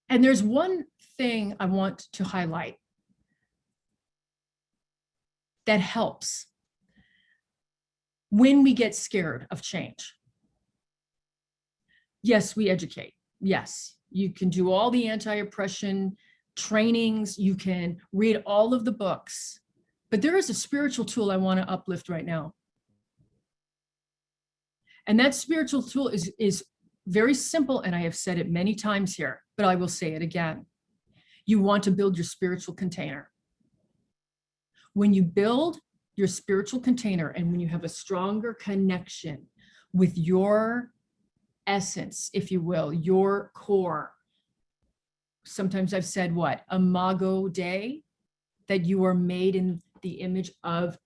And there's one thing I want to highlight that helps when we get scared of change. Yes, we educate. Yes, you can do all the anti-oppression trainings. You can read all of the books, but there is a spiritual tool I want to uplift right now. And that spiritual tool is very simple. And I have said it many times here, but I will say it again. You want to build your spiritual container. When you build your spiritual container and when you have a stronger connection with your essence, if you will, your core. Sometimes I've said what? Imago Dei, that you are made in the image of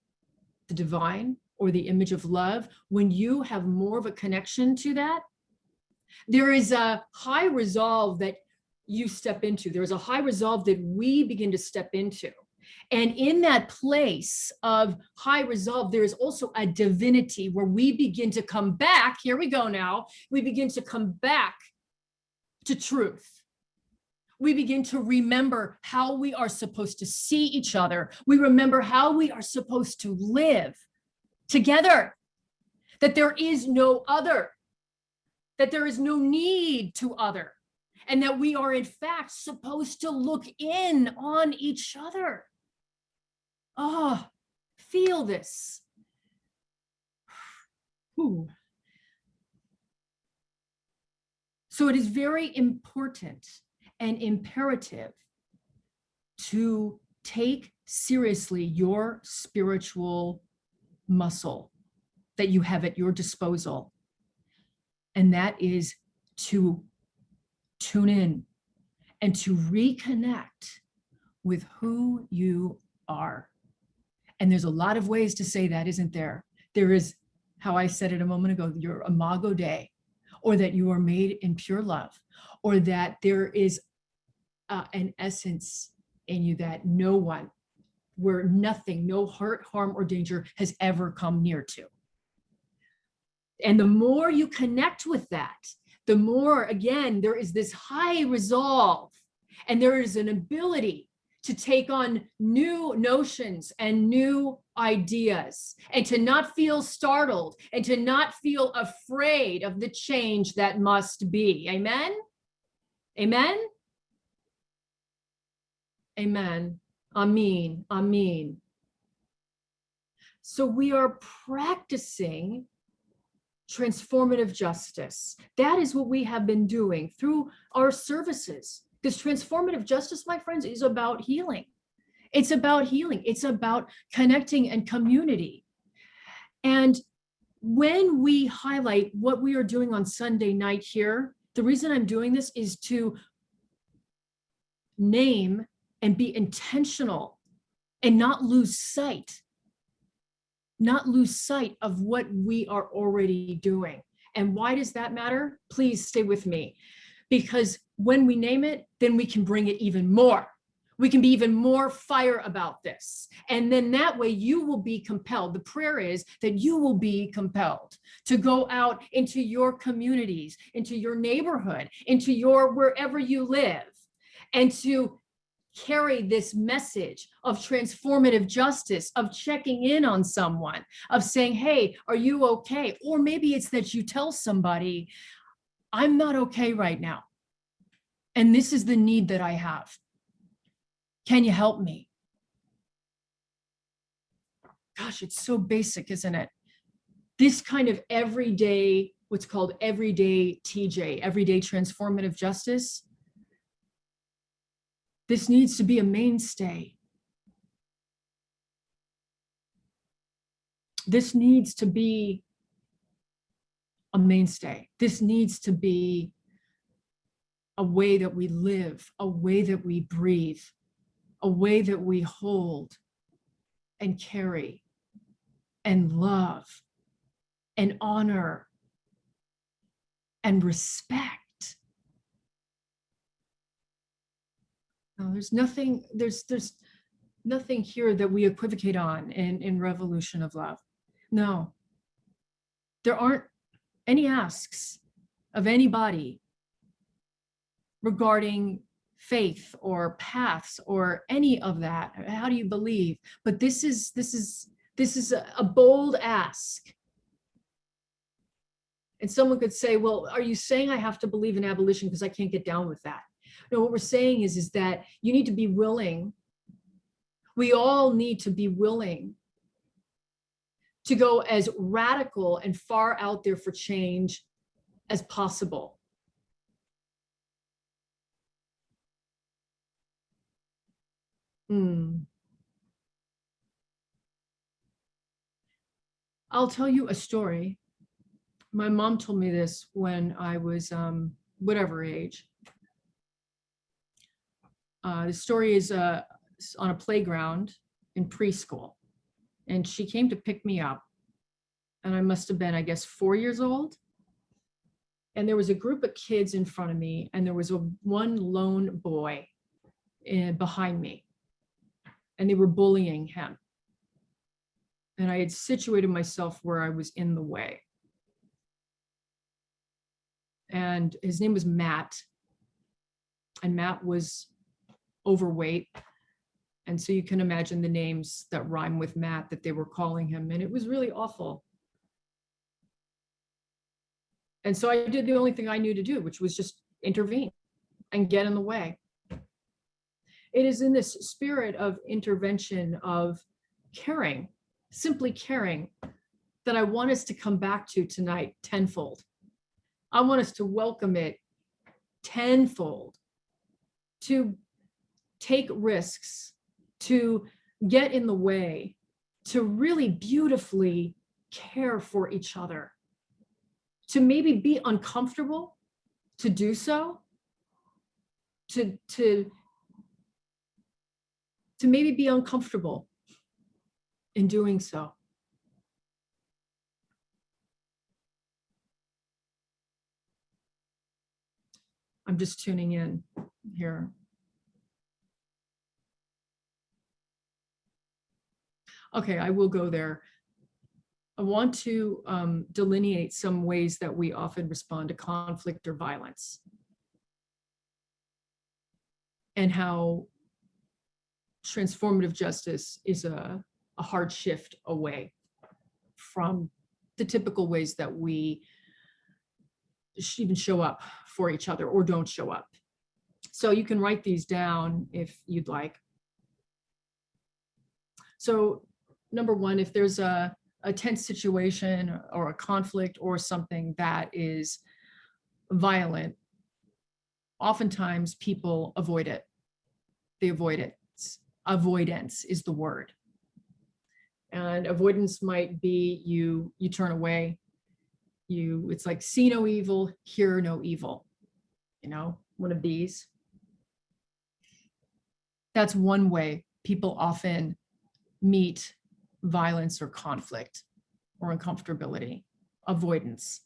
the divine or the image of love. When you have more of a connection to that, there is a high resolve that you step into. There is a high resolve that we begin to step into. And in that place of high resolve, there is also a divinity where we begin to come back. Here we go now. We begin to come back to truth. We begin to remember how we are supposed to see each other. We remember how we are supposed to live together, that there is no other, that there is no need to other, and that we are in fact supposed to look in on each other. Oh, feel this. Ooh. So it is very important and imperative to take seriously your spiritual muscle that you have at your disposal. And that is to tune in and to reconnect with who you are. And there's a lot of ways to say that, isn't there? There is, how I said it a moment ago, your Imago Dei, or that you are made in pure love, or that there is an essence in you that no one, where nothing, no hurt, harm, or danger has ever come near to. And the more you connect with that, the more, again, there is this high resolve, and there is an ability to take on new notions and new ideas, and to not feel startled, and to not feel afraid of the change that must be. Amen? Amen? Amen. Amen. Amen. So we are practicing transformative justice. That is what we have been doing through our services. Because transformative justice, my friends, is about healing. It's about healing. It's about connecting and community. And when we highlight what we are doing on Sunday night here, the reason I'm doing this is to name and be intentional and not lose sight of what we are already doing. And why does that matter? Please stay with me. Because when we name it, then we can bring it even more. We can be even more fire about this. And then that way you will be compelled. The prayer is that you will be compelled to go out into your communities, into your neighborhood, into your wherever you live, and to carry this message of transformative justice, of checking in on someone, of saying, hey, are you okay? Or maybe it's that you tell somebody, I'm not okay right now, and this is the need that I have. Can you help me? Gosh, it's so basic, isn't it? This kind of everyday, what's called everyday TJ, everyday transformative justice, this needs to be a mainstay. This needs to be a mainstay. This needs to be a way that we live, a way that we breathe, a way that we hold and carry and love and honor and respect. No, there's nothing here that we equivocate on in Revolution of Love. No, there aren't any asks of anybody regarding faith or paths or any of that. How do you believe? But this is a bold ask. And someone could say, well, are you saying I have to believe in abolition because I can't get down with that? No, what we're saying is that you need to be willing. We all need to be willing to go as radical and far out there for change as possible. I'll tell you a story. My mom told me this when I was whatever age. The story is on a playground in preschool. And she came to pick me up. And I must have been, I guess, 4 years old. And there was a group of kids in front of me, and there was one lone boy behind me. And they were bullying him. And I had situated myself where I was in the way. And his name was Matt. And Matt was overweight. And so you can imagine the names that rhyme with Matt that they were calling him. And it was really awful. And so I did the only thing I knew to do, which was just intervene and get in the way. It is in this spirit of intervention, of caring, simply caring, that I want us to come back to tonight tenfold. I want us to welcome it tenfold, to take risks, to get in the way, to really beautifully care for each other, to maybe be uncomfortable to do so, to maybe be uncomfortable in doing so. I'm just tuning in here. Okay, I will go there. I want to delineate some ways that we often respond to conflict or violence, and how transformative justice is a hard shift away from the typical ways that we even show up for each other or don't show up. So you can write these down if you'd like. So number one, if there's a tense situation or a conflict or something that is violent, oftentimes people avoid it. They avoid it. Avoidance is the word. And avoidance might be you turn away. It's like see no evil, hear no evil. You know, one of these. That's one way people often meet violence or conflict or uncomfortability, avoidance.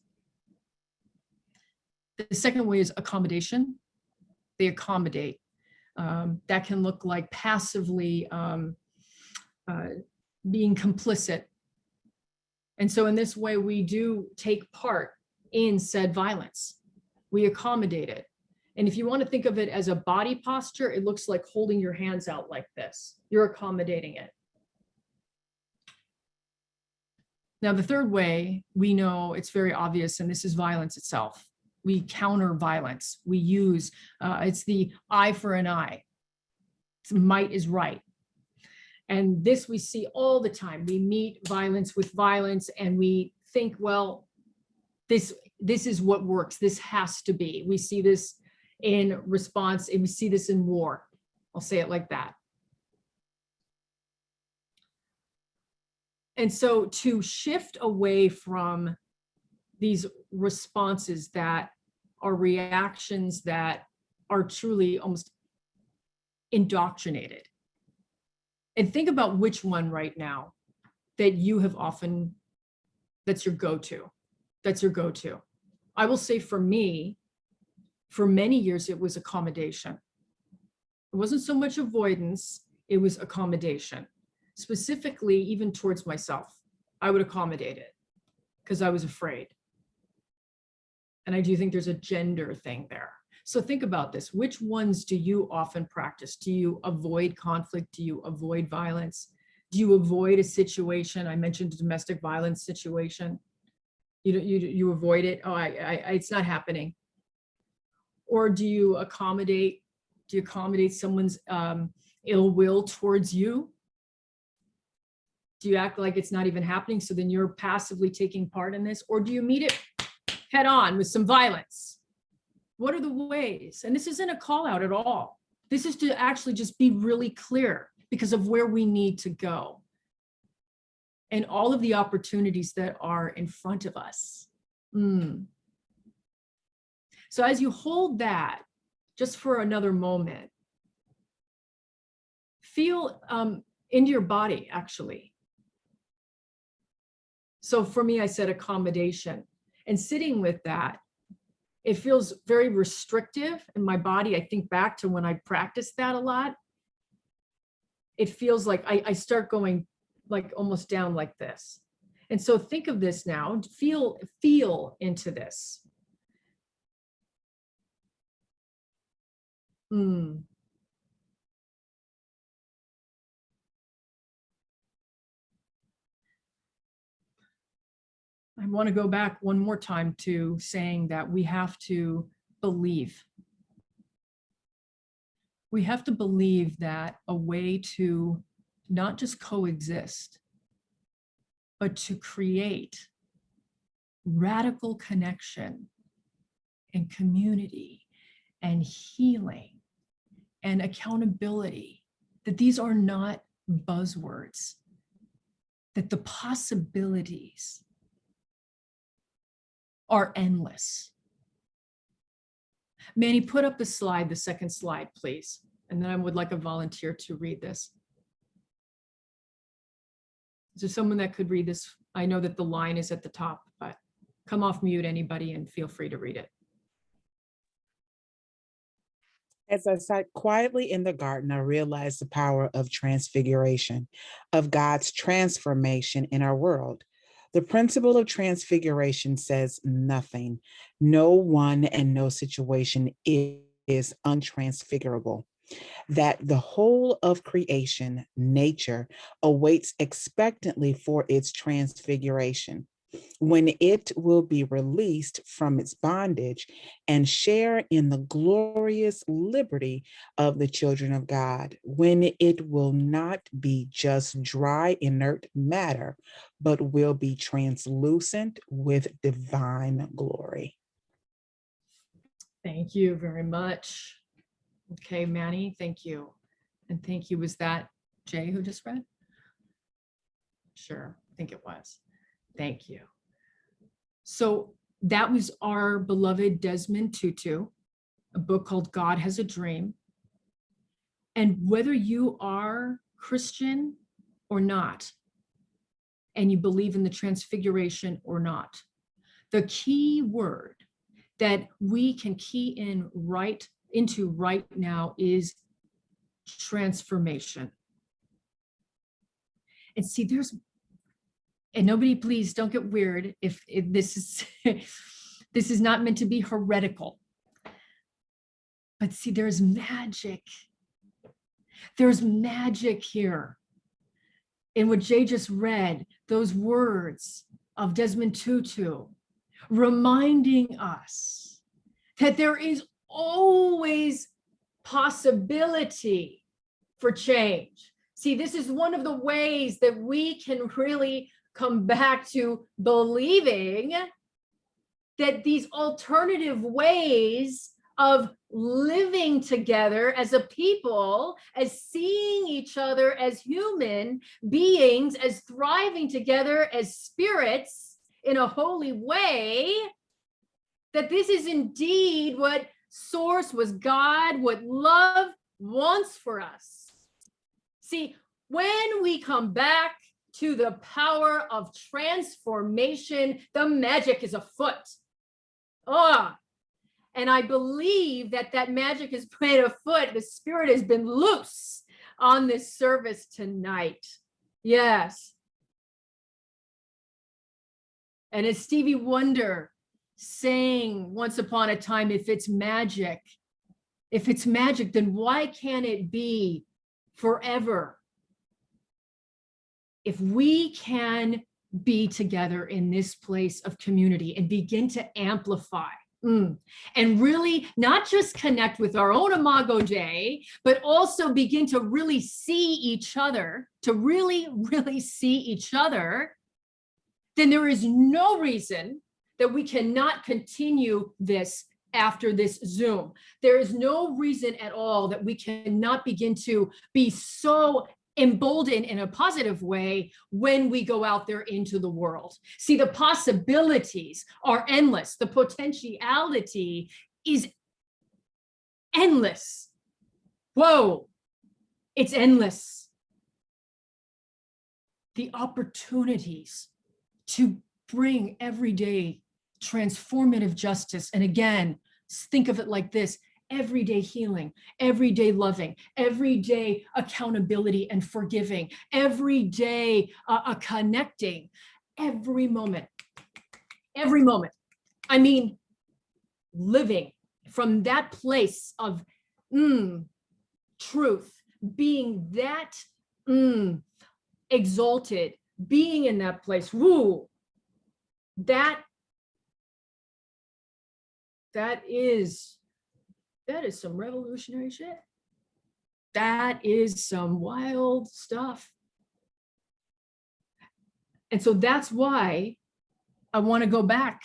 The second way is accommodation. They accommodate. That can look like passively being complicit. And so in this way, we do take part in said violence. We accommodate it. And if you want to think of it as a body posture, it looks like holding your hands out like this. You're accommodating it. Now, the third way, we know it's very obvious, and this is violence itself. We counter violence. We use, it's the eye for an eye. Might is right. And this we see all the time. We meet violence with violence, and we think, well, this is what works. This has to be. We see this in response, and we see this in war. I'll say it like that. And so to shift away from these responses that are reactions that are truly almost indoctrinated, and think about which one right now that you have often, that's your go-to. That's your go-to. I will say for me, for many years, it was accommodation. It wasn't so much avoidance, it was accommodation. Specifically, even towards myself, I would accommodate it because I was afraid. And I do think there's a gender thing there. So think about this. Which ones do you often practice? Do you avoid conflict? Do you avoid violence? Do you avoid a situation? I mentioned a domestic violence situation. You avoid it. Oh, it's not happening. Or do you accommodate? Do you accommodate someone's ill will towards you? Do you act like it's not even happening, so then you're passively taking part in this? Or do you meet it head on with some violence? What are the ways? And this isn't a call out at all. This is to actually just be really clear because of where we need to go and all of the opportunities that are in front of us. So as you hold that, just for another moment, feel into your body, actually. So for me, I said accommodation. And sitting with that, it feels very restrictive in my body. I think back to when I practiced that a lot. It feels like I start going like almost down like this. And so think of this now, feel into this. I want to go back one more time to saying that we have to believe. We have to believe that a way to not just coexist, but to create radical connection and community and healing and accountability, that these are not buzzwords, that the possibilities are endless. Manny, put up the slide, the second slide, please. And then I would like a volunteer to read this. Is there someone that could read this? I know that the line is at the top, but come off mute, anybody, and feel free to read it. As I sat quietly in the garden, I realized the power of transfiguration, of God's transformation in our world. The principle of transfiguration says nothing, no one and no situation is untransfigurable. That the whole of creation, nature, awaits expectantly for its transfiguration, when it will be released from its bondage and share in the glorious liberty of the children of God, when it will not be just dry, inert matter, but will be translucent with divine glory. Thank you very much. Okay, Manny, thank you. And thank you. Was that Jay who just read? Sure, I think it was. Thank you. So that was our beloved Desmond Tutu, a book called God Has a Dream. And whether you are Christian or not, and you believe in the transfiguration or not, the key word that we can key in into right now is transformation. And see, and nobody, please don't get weird if this is this is not meant to be heretical. But see, there's magic. There's magic here. In what Jay just read, those words of Desmond Tutu, reminding us that there is always possibility for change. See, this is one of the ways that we can really come back to believing that these alternative ways of living together as a people, as seeing each other as human beings, as thriving together as spirits in a holy way, that this is indeed what source was God, what love wants for us. See, when we come back to the power of transformation, the magic is afoot. And I believe that that magic is played afoot. The Spirit has been loose on this service tonight. Yes. And as Stevie Wonder saying once upon a time, if it's magic, then why can't it be forever? If we can be together in this place of community and begin to amplify and really not just connect with our own Imago Dei, but also begin to really see each other, then there is no reason that we cannot continue this after this Zoom. There is no reason at all that we cannot begin to be so emboldened in a positive way when we go out there into the world. See, the possibilities are endless. The potentiality is endless. Whoa, it's endless. The opportunities to bring everyday transformative justice. And again, think of it like this: everyday healing, everyday loving, everyday accountability and forgiving, everyday connecting, every moment. I mean, living from that place of truth, being that exalted, being in that place, woo, that is some revolutionary shit. That is some wild stuff. And so that's why I want to go back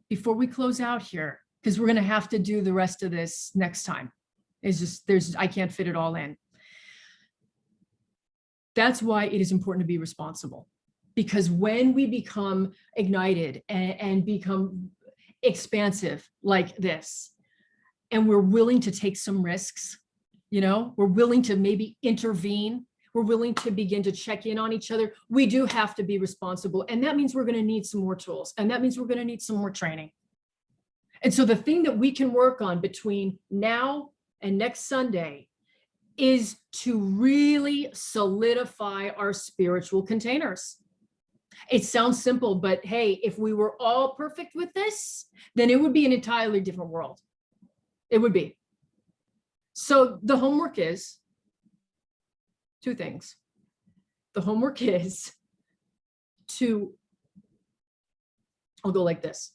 before we close out here, because we're going to have to do the rest of this next time. It's just, I can't fit it all in. That's why it is important to be responsible, because when we become ignited and become expansive like this, and we're willing to take some risks, we're willing to maybe intervene, we're willing to begin to check in on each other, we do have to be responsible. And that means we're going to need some more tools. And that means we're going to need some more training. And so the thing that we can work on between now and next Sunday is to really solidify our spiritual containers. It sounds simple, but hey, if we were all perfect with this, then it would be an entirely different world. It would be. So the homework is two things. The homework is I'll go like this,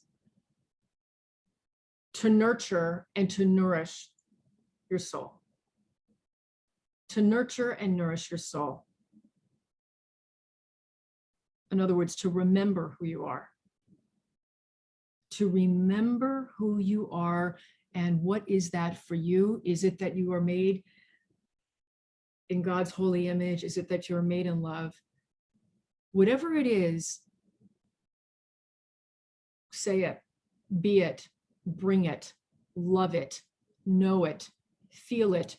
to nurture and to nourish your soul. To nurture and nourish your soul. In other words, to remember who you are. To remember who you are. And what is that for you? Is it that you are made in God's holy image? Is it that you are made in love? Whatever it is, say it, be it, bring it, love it, know it, feel it,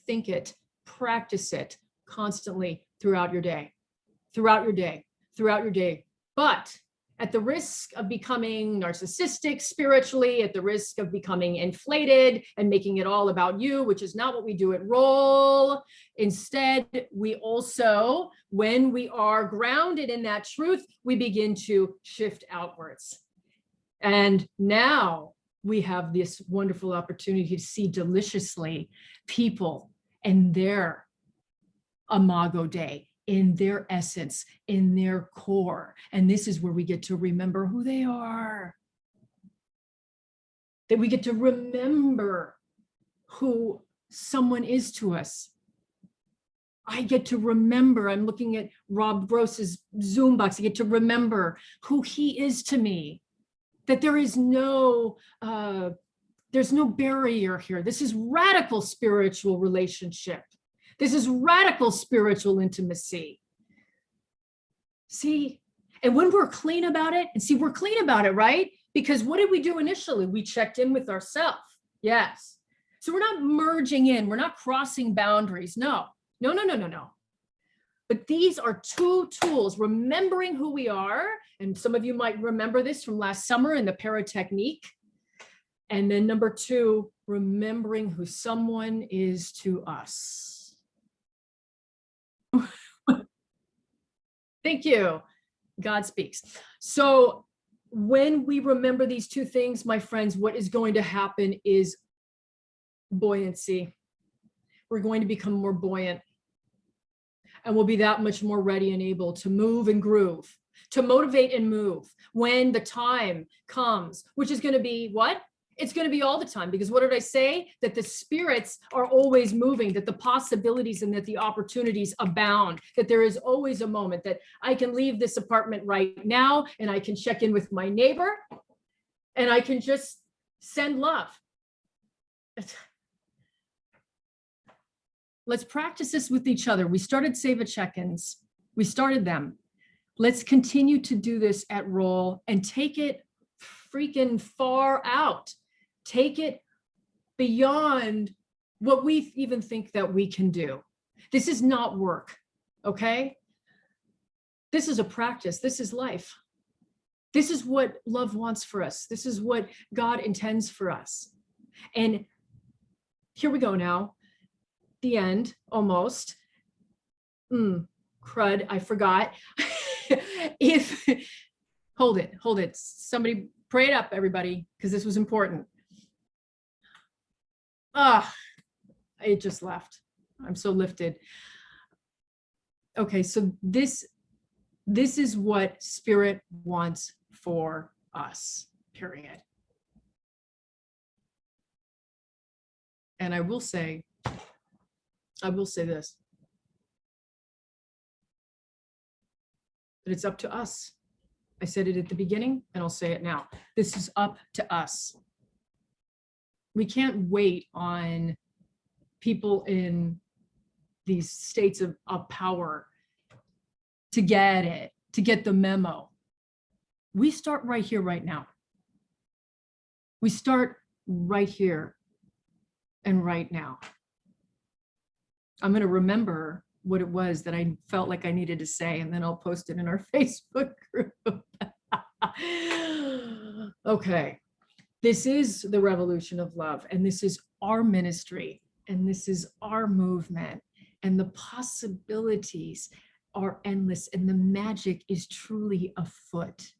think it, practice it constantly throughout your day. But at the risk of becoming narcissistic spiritually, at the risk of becoming inflated and making it all about you, which is not what we do at Roll. Instead, we also, when we are grounded in that truth, we begin to shift outwards. And now we have this wonderful opportunity to see deliciously people and their Imago Dei, in their essence, in their core. And this is where we get to remember who they are. That we get to remember who someone is to us. I get to remember, I'm looking at Rob Gross's Zoom box, I get to remember who he is to me. That there is there's no barrier here. This is radical spiritual relationship. This is radical spiritual intimacy. See, and when we're clean about it, and see, we're clean about it, right? Because what did we do initially? We checked in with ourselves. Yes. So we're not merging in, we're not crossing boundaries. No. But these are two tools, remembering who we are. And some of you might remember this from last summer in the para technique. And then number two, remembering who someone is to us. Thank you. God speaks. So when we remember these two things, my friends, what is going to happen is buoyancy. We're going to become more buoyant, and we'll be that much more ready and able to move and groove, to motivate and move when the time comes, which is going to be what? It's going to be all the time, because what did I say? That the spirits are always moving, that the possibilities and that the opportunities abound, that there is always a moment that I can leave this apartment right now and I can check in with my neighbor and I can just send love. Let's practice this with each other. We started Save a Check-ins. We started them. Let's continue to do this at Roll and take it freaking far out. Take it beyond what we even think that we can do. This is not work, okay? This is a practice. This is life. This is what love wants for us. This is what God intends for us. And here we go now. The end, almost. Crud, I forgot. Hold it. Somebody pray it up, everybody, because this was important. It just left. I'm so lifted. Okay, so this is what Spirit wants for us, period. And I will say this, that it's up to us. I said it at the beginning and I'll say it now. This is up to us. We can't wait on people in these states of power to get it, to get the memo. We start right here, right now. We start right here and right now. I'm going to remember what it was that I felt like I needed to say, and then I'll post it in our Facebook group. Okay. This is the Revolution of Love, and this is our ministry, and this is our movement, and the possibilities are endless, and the magic is truly afoot.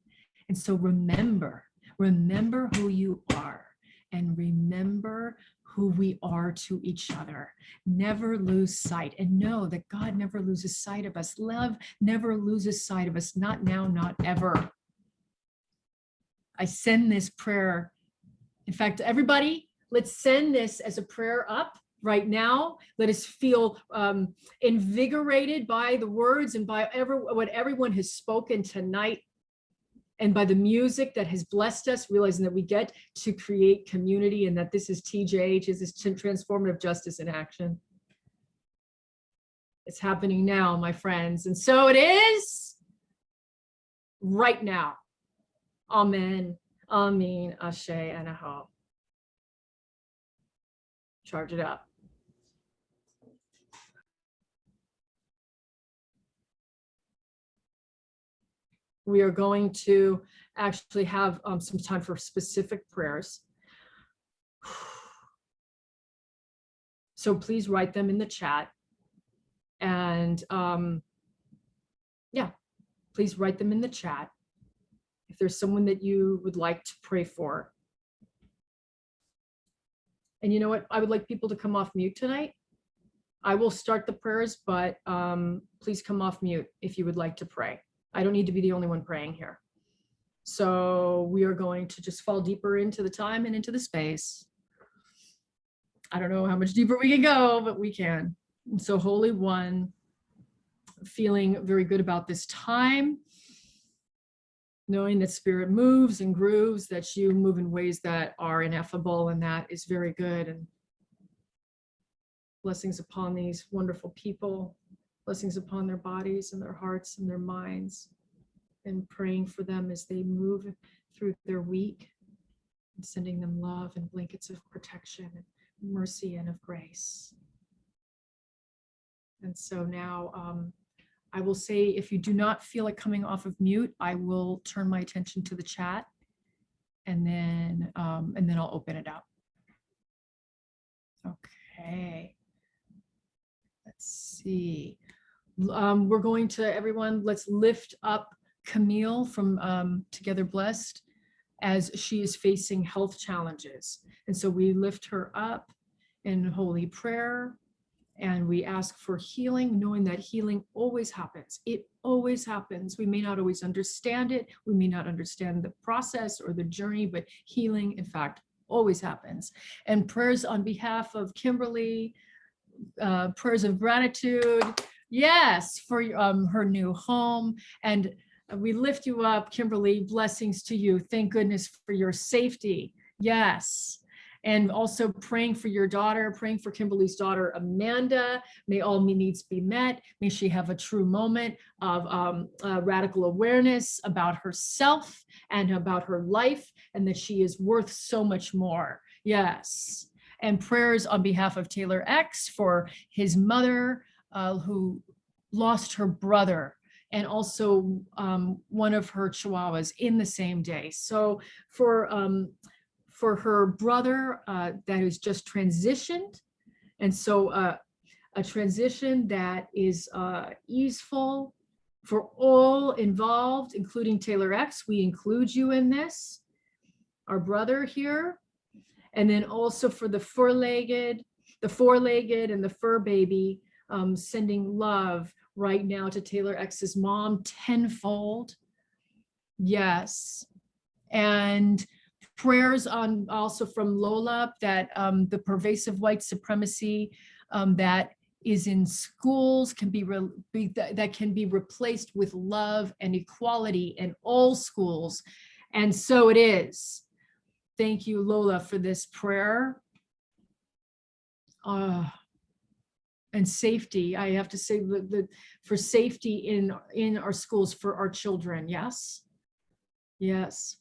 And so remember who you are, and remember who we are to each other. Never lose sight, and know that God never loses sight of us. Love never loses sight of us, not now, not ever. I send this prayer. In fact, everybody, let's send this as a prayer up right now. Let us feel invigorated by the words and by what everyone has spoken tonight, and by the music that has blessed us, realizing that we get to create community, and that this is TJH, is this transformative justice in action. It's happening now, my friends. And so it is right now. Amen. Amen. Ashe and Aho. Charge it up. We are going to actually have some time for specific prayers. So please write them in the chat. And yeah, please write them in the chat. If there's someone that you would like to pray for. And you know what? I would like people to come off mute tonight. I will start the prayers, but please come off mute if you would like to pray. I don't need to be the only one praying here. So we are going to just fall deeper into the time and into the space. I don't know how much deeper we can go, but we can. And so Holy One, feeling very good about this time, knowing that Spirit moves and grooves, that you move in ways that are ineffable, and that is very good. And blessings upon these wonderful people, blessings upon their bodies and their hearts and their minds, and praying for them as they move through their week, and sending them love and blankets of protection and mercy and of grace. And so now I will say, if you do not feel like coming off of mute, I will turn my attention to the chat, and then I'll open it up. Okay. Let's see. We're going to, everyone, let's lift up Camille from Together Blessed, as she is facing health challenges. And so we lift her up in holy prayer, and we ask for healing, knowing that healing always happens. It always happens. We may not always understand it. We may not understand the process or the journey, but healing, in fact, always happens. And prayers on behalf of Kimberly, prayers of gratitude, yes, for her new home. And we lift you up, Kimberly, blessings to you. Thank goodness for your safety. Yes. And also praying for your daughter, praying for Kimberly's daughter, Amanda. May all needs be met. May she have a true moment of radical awareness about herself and about her life, and that she is worth so much more. Yes. And prayers on behalf of Taylor X for his mother, who lost her brother, and also one of her chihuahuas in the same day. So for her brother that is just transitioned, and so a transition that is easeful for all involved, including Taylor X. We include you in this, our brother here. And then also for the four-legged and the fur baby, sending love right now to Taylor X's mom tenfold. Yes. And prayers on also from Lola that the pervasive white supremacy that is in schools can be that can be replaced with love and equality in all schools. And so it is. Thank you, Lola, for this prayer. And safety, I have to say, for safety in our schools for our children. Yes. Yes.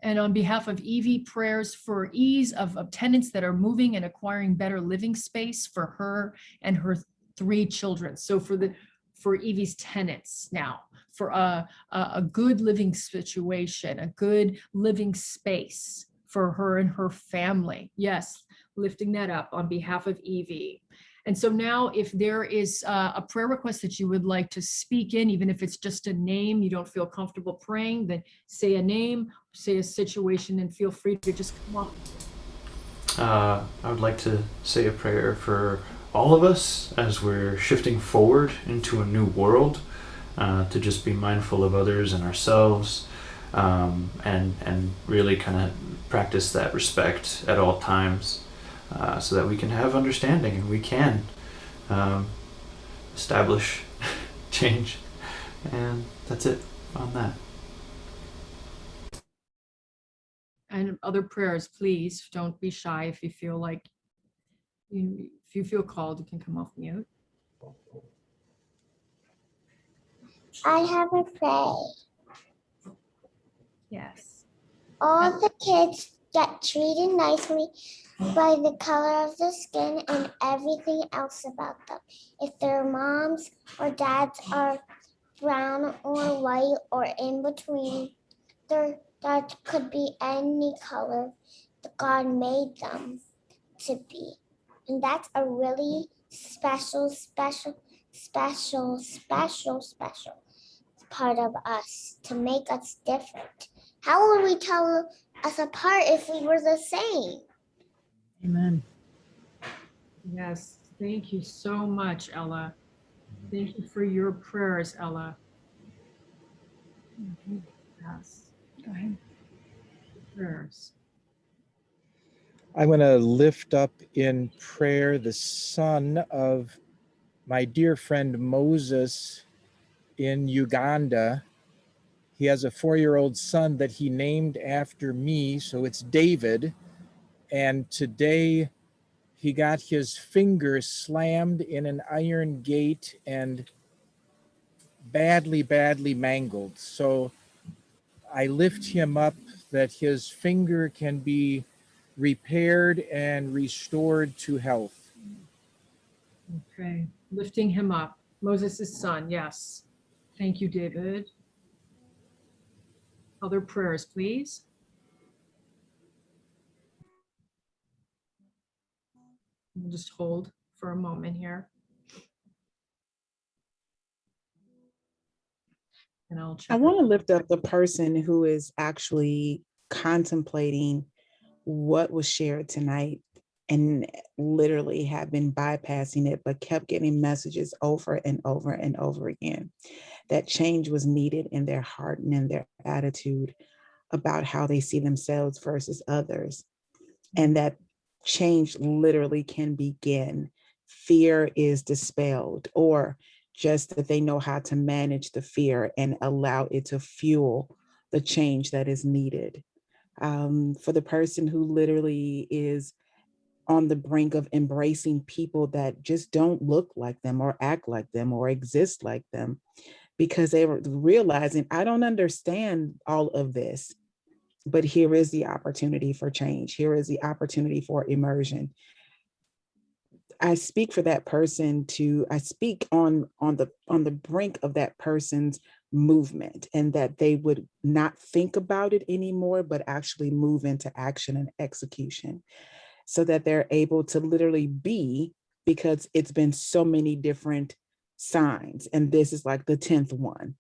And on behalf of Evie, prayers for ease of tenants that are moving and acquiring better living space for her and her 3 children. So for Evie's tenants now, for a good living situation, a good living space for her and her family. Yes, lifting that up on behalf of Evie. And so now if there is a prayer request that you would like to speak in, even if it's just a name, you don't feel comfortable praying, then say a name, say a situation, and feel free to just come up. I would like to say a prayer for all of us as we're shifting forward into a new world, to just be mindful of others and ourselves, and really kind of practice that respect at all times. So that we can have understanding and we can establish change. And that's it on that. And other prayers, please don't be shy. If you feel like, if you feel called, you can come off mute. I have a pray. Yes. All the kids get treated nicely by the color of their skin and everything else about them. If their moms or dads are brown or white or in between, that could be any color that God made them to be. And that's a really special part of us to make us different. How would we tell us apart if we were the same? Amen. Yes, thank you so much, Ella. Thank you for your prayers, Ella. Yes. Go ahead. Prayers. I'm going to lift up in prayer the son of my dear friend Moses in Uganda. He has a 4-year-old son that he named after me, so it's David. And today he got his finger slammed in an iron gate and badly mangled. So I lift him up that his finger can be repaired and restored to health. Okay, lifting him up. Moses' son, yes. Thank you, David. Other prayers, please. We'll just hold for a moment here. And I'll check. I want to lift up the person who is actually contemplating what was shared tonight and literally have been bypassing it, but kept getting messages over and over and over again. That change was needed in their heart and in their attitude about how they see themselves versus others. And that change literally can begin. Fear is dispelled, or just that they know how to manage the fear and allow it to fuel the change that is needed. For the person who literally is on the brink of embracing people that just don't look like them or act like them or exist like them, because they were realizing, I don't understand all of this, but here is the opportunity for change. Here is the opportunity for immersion. I speak for that person I speak on the brink of that person's movement, and that they would not think about it anymore, but actually move into action and execution, so that they're able to literally be, because it's been so many different signs, and this is like the 10th one.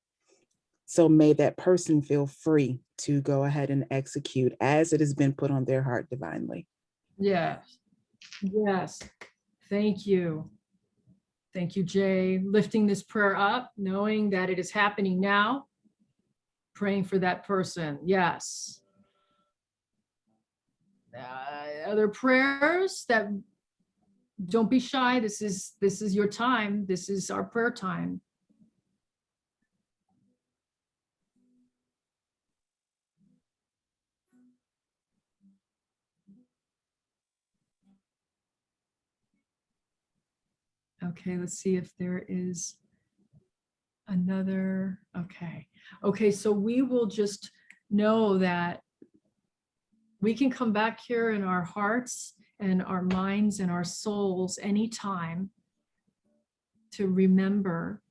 So may that person feel free to go ahead and execute as it has been put on their heart divinely. Yes. Yes. Thank you. Thank you, Jay. Lifting this prayer up, knowing that it is happening now. Praying for that person. Yes. Other prayers that, don't be shy. This is your time. This is our prayer time. Okay, let's see if there is another. Okay, so we will just know that we can come back here in our hearts and our minds and our souls anytime to remember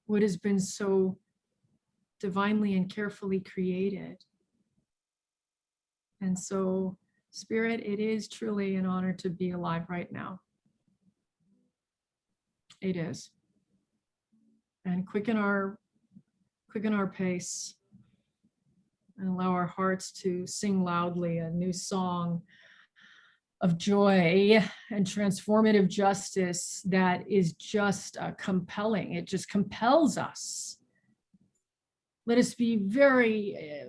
what has been so divinely and carefully created. And so, Spirit, it is truly an honor to be alive right now. It is. And quicken our pace, and allow our hearts to sing loudly a new song of joy and transformative justice that is just compelling. It just compels us. Let us be very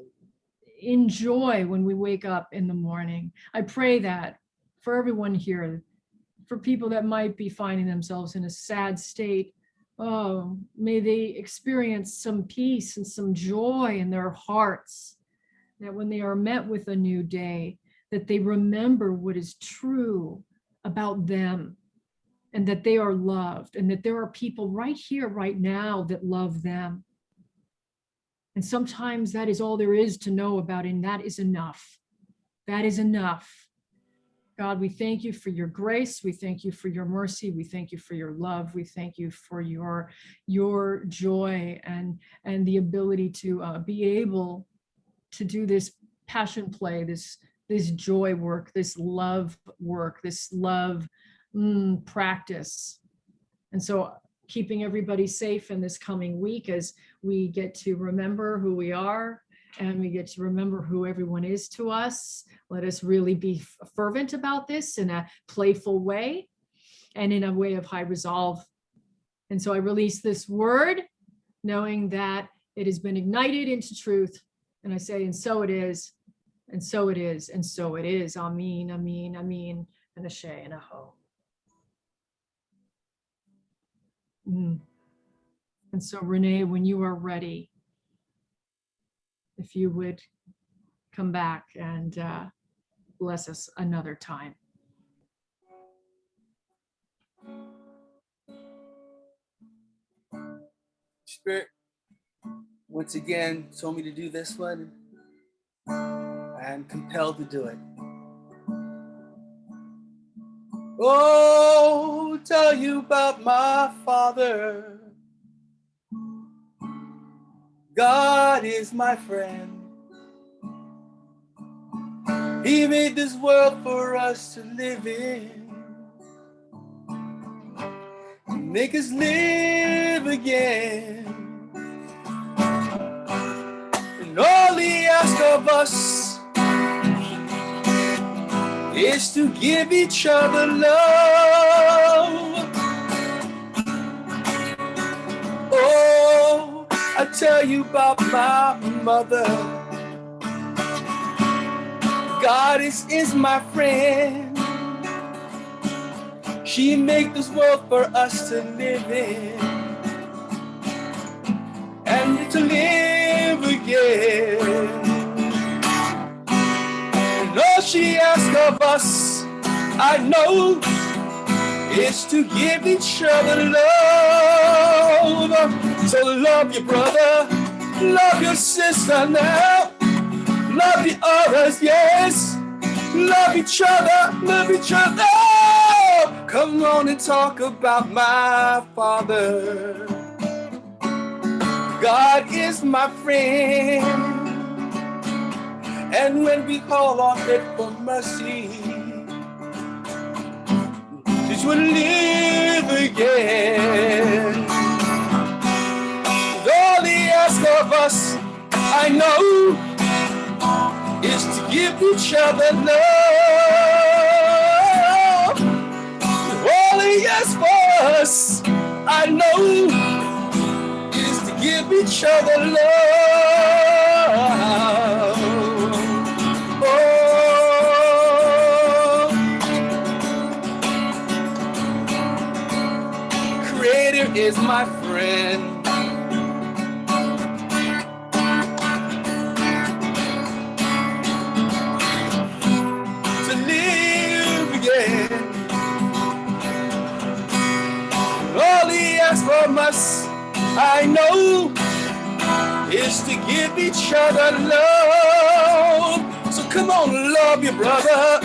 in joy when we wake up in the morning. I pray that for everyone here, for people that might be finding themselves in a sad state, oh, may they experience some peace and some joy in their hearts, that when they are met with a new day, that they remember what is true about them, and that they are loved, and that there are people right here, right now, that love them. And sometimes that is all there is to know about, and that is enough. That is enough. God, we thank you for your grace. We thank you for your mercy. We thank you for your love. We thank you for your joy and the ability to be able to do this passion play, this joy work, this love work, this love practice. And so keeping everybody safe in this coming week as we get to remember who we are, and we get to remember who everyone is to us. Let us really be fervent about this in a playful way and in a way of high resolve. And so I release this word, knowing that it has been ignited into truth. And I say, and so it is, and so it is, and so it is. Amen, amen, amen, and ashe and aho. And so Rene, when you are ready, if you would come back and bless us another time. Spirit, once again, told me to do this one. I am compelled to do it. Oh, tell you about my Father. God is my friend. He made this world for us to live in, to make us live again. asks of us is to give each other love. Oh, I tell you about my mother. God is my friend. She made this world for us to live in and to live again. And all she asks of us, I know, is to give each other love. So love your brother, love your sister now, love the others, yes. Love each other, love each other. Come on and talk about my Father. God is my friend. And when we call on it for mercy, He will live again. And all He asks of us, I know, is to give each other love. All He asks for us, I know, is to give each other love. Oh, Creator is my friend. All He asks from us, I know, is to give each other love. So come on, love your brother,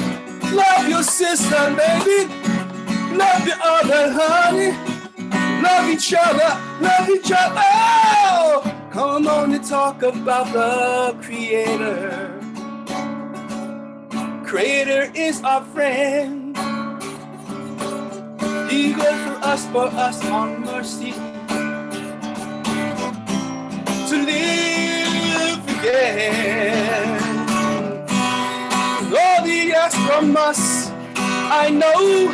love your sister, baby, love your other, honey, love each other, love each other. Come on and talk about the Creator. Creator is our friend. He goes for us on mercy to live again. All He asks from us, I know,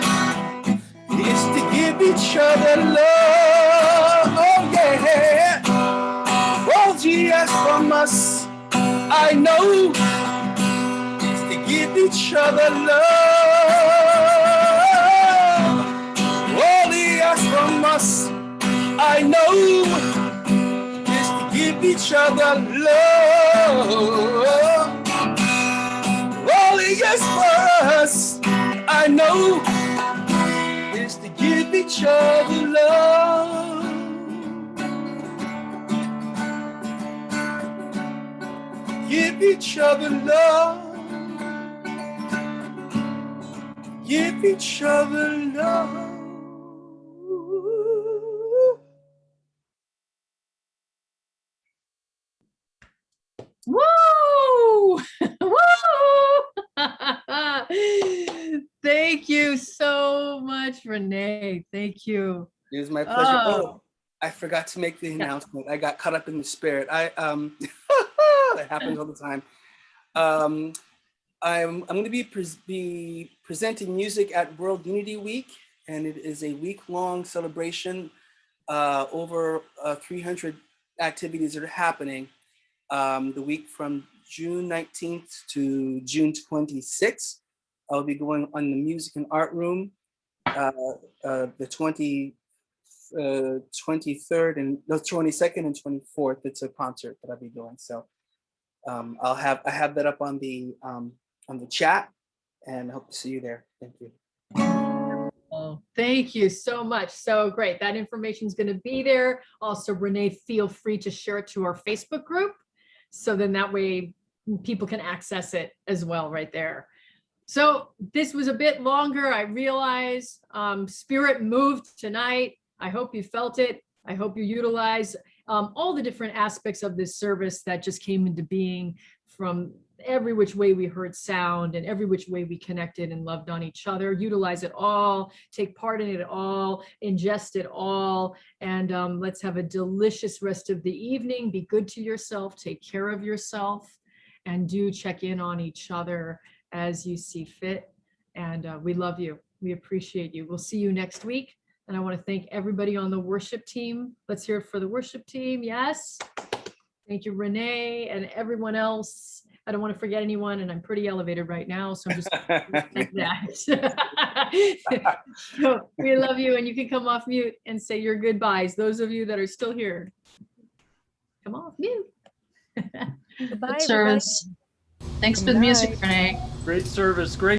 is to give each other love. Oh yeah. All He asks from us, I know, is to give each other love. From us, I know, is to give each other love. All He asks for us, I know, is to give each other love. Give each other love. Give each other love. Woo! Woo! Thank you so much, Renee. Thank you. It was my pleasure. Oh, I forgot to make the announcement. I got caught up in the spirit. That happens all the time. I'm going to be presenting music at World Unity Week, and it is a week-long celebration. Over 300 activities that are happening. The week from June 19th to June 26th. I'll be going on the Music and Art Room, the 23rd and the 22nd and 24th. It's a concert that I'll be doing. So I have that up on the chat, and I hope to see you there. Thank you. Oh, thank you so much. So great. That information is going to be there. Also, Renee, feel free to share it to our Facebook group. So then that way people can access it as well right there. So this was a bit longer. I realize spirit moved tonight. I hope you felt it. I hope you utilize all the different aspects of this service that just came into being, from every which way we heard sound and every which way we connected and loved on each other. Utilize it all, take part in it all, ingest it all, and let's have a delicious rest of the evening. Be good to yourself, take care of yourself, and do check in on each other as you see fit. And we love you. We appreciate you. We'll see you next week. And I want to thank everybody on the worship team. Let's hear it for the worship team. Yes. Thank you, Renee, and everyone else. I don't want to forget anyone, and I'm pretty elevated right now, so I'm just like that. So we love you, and you can come off mute and say your goodbyes. Those of you that are still here, come off mute. Good service. Thanks for the music, Renee. Great service. Great.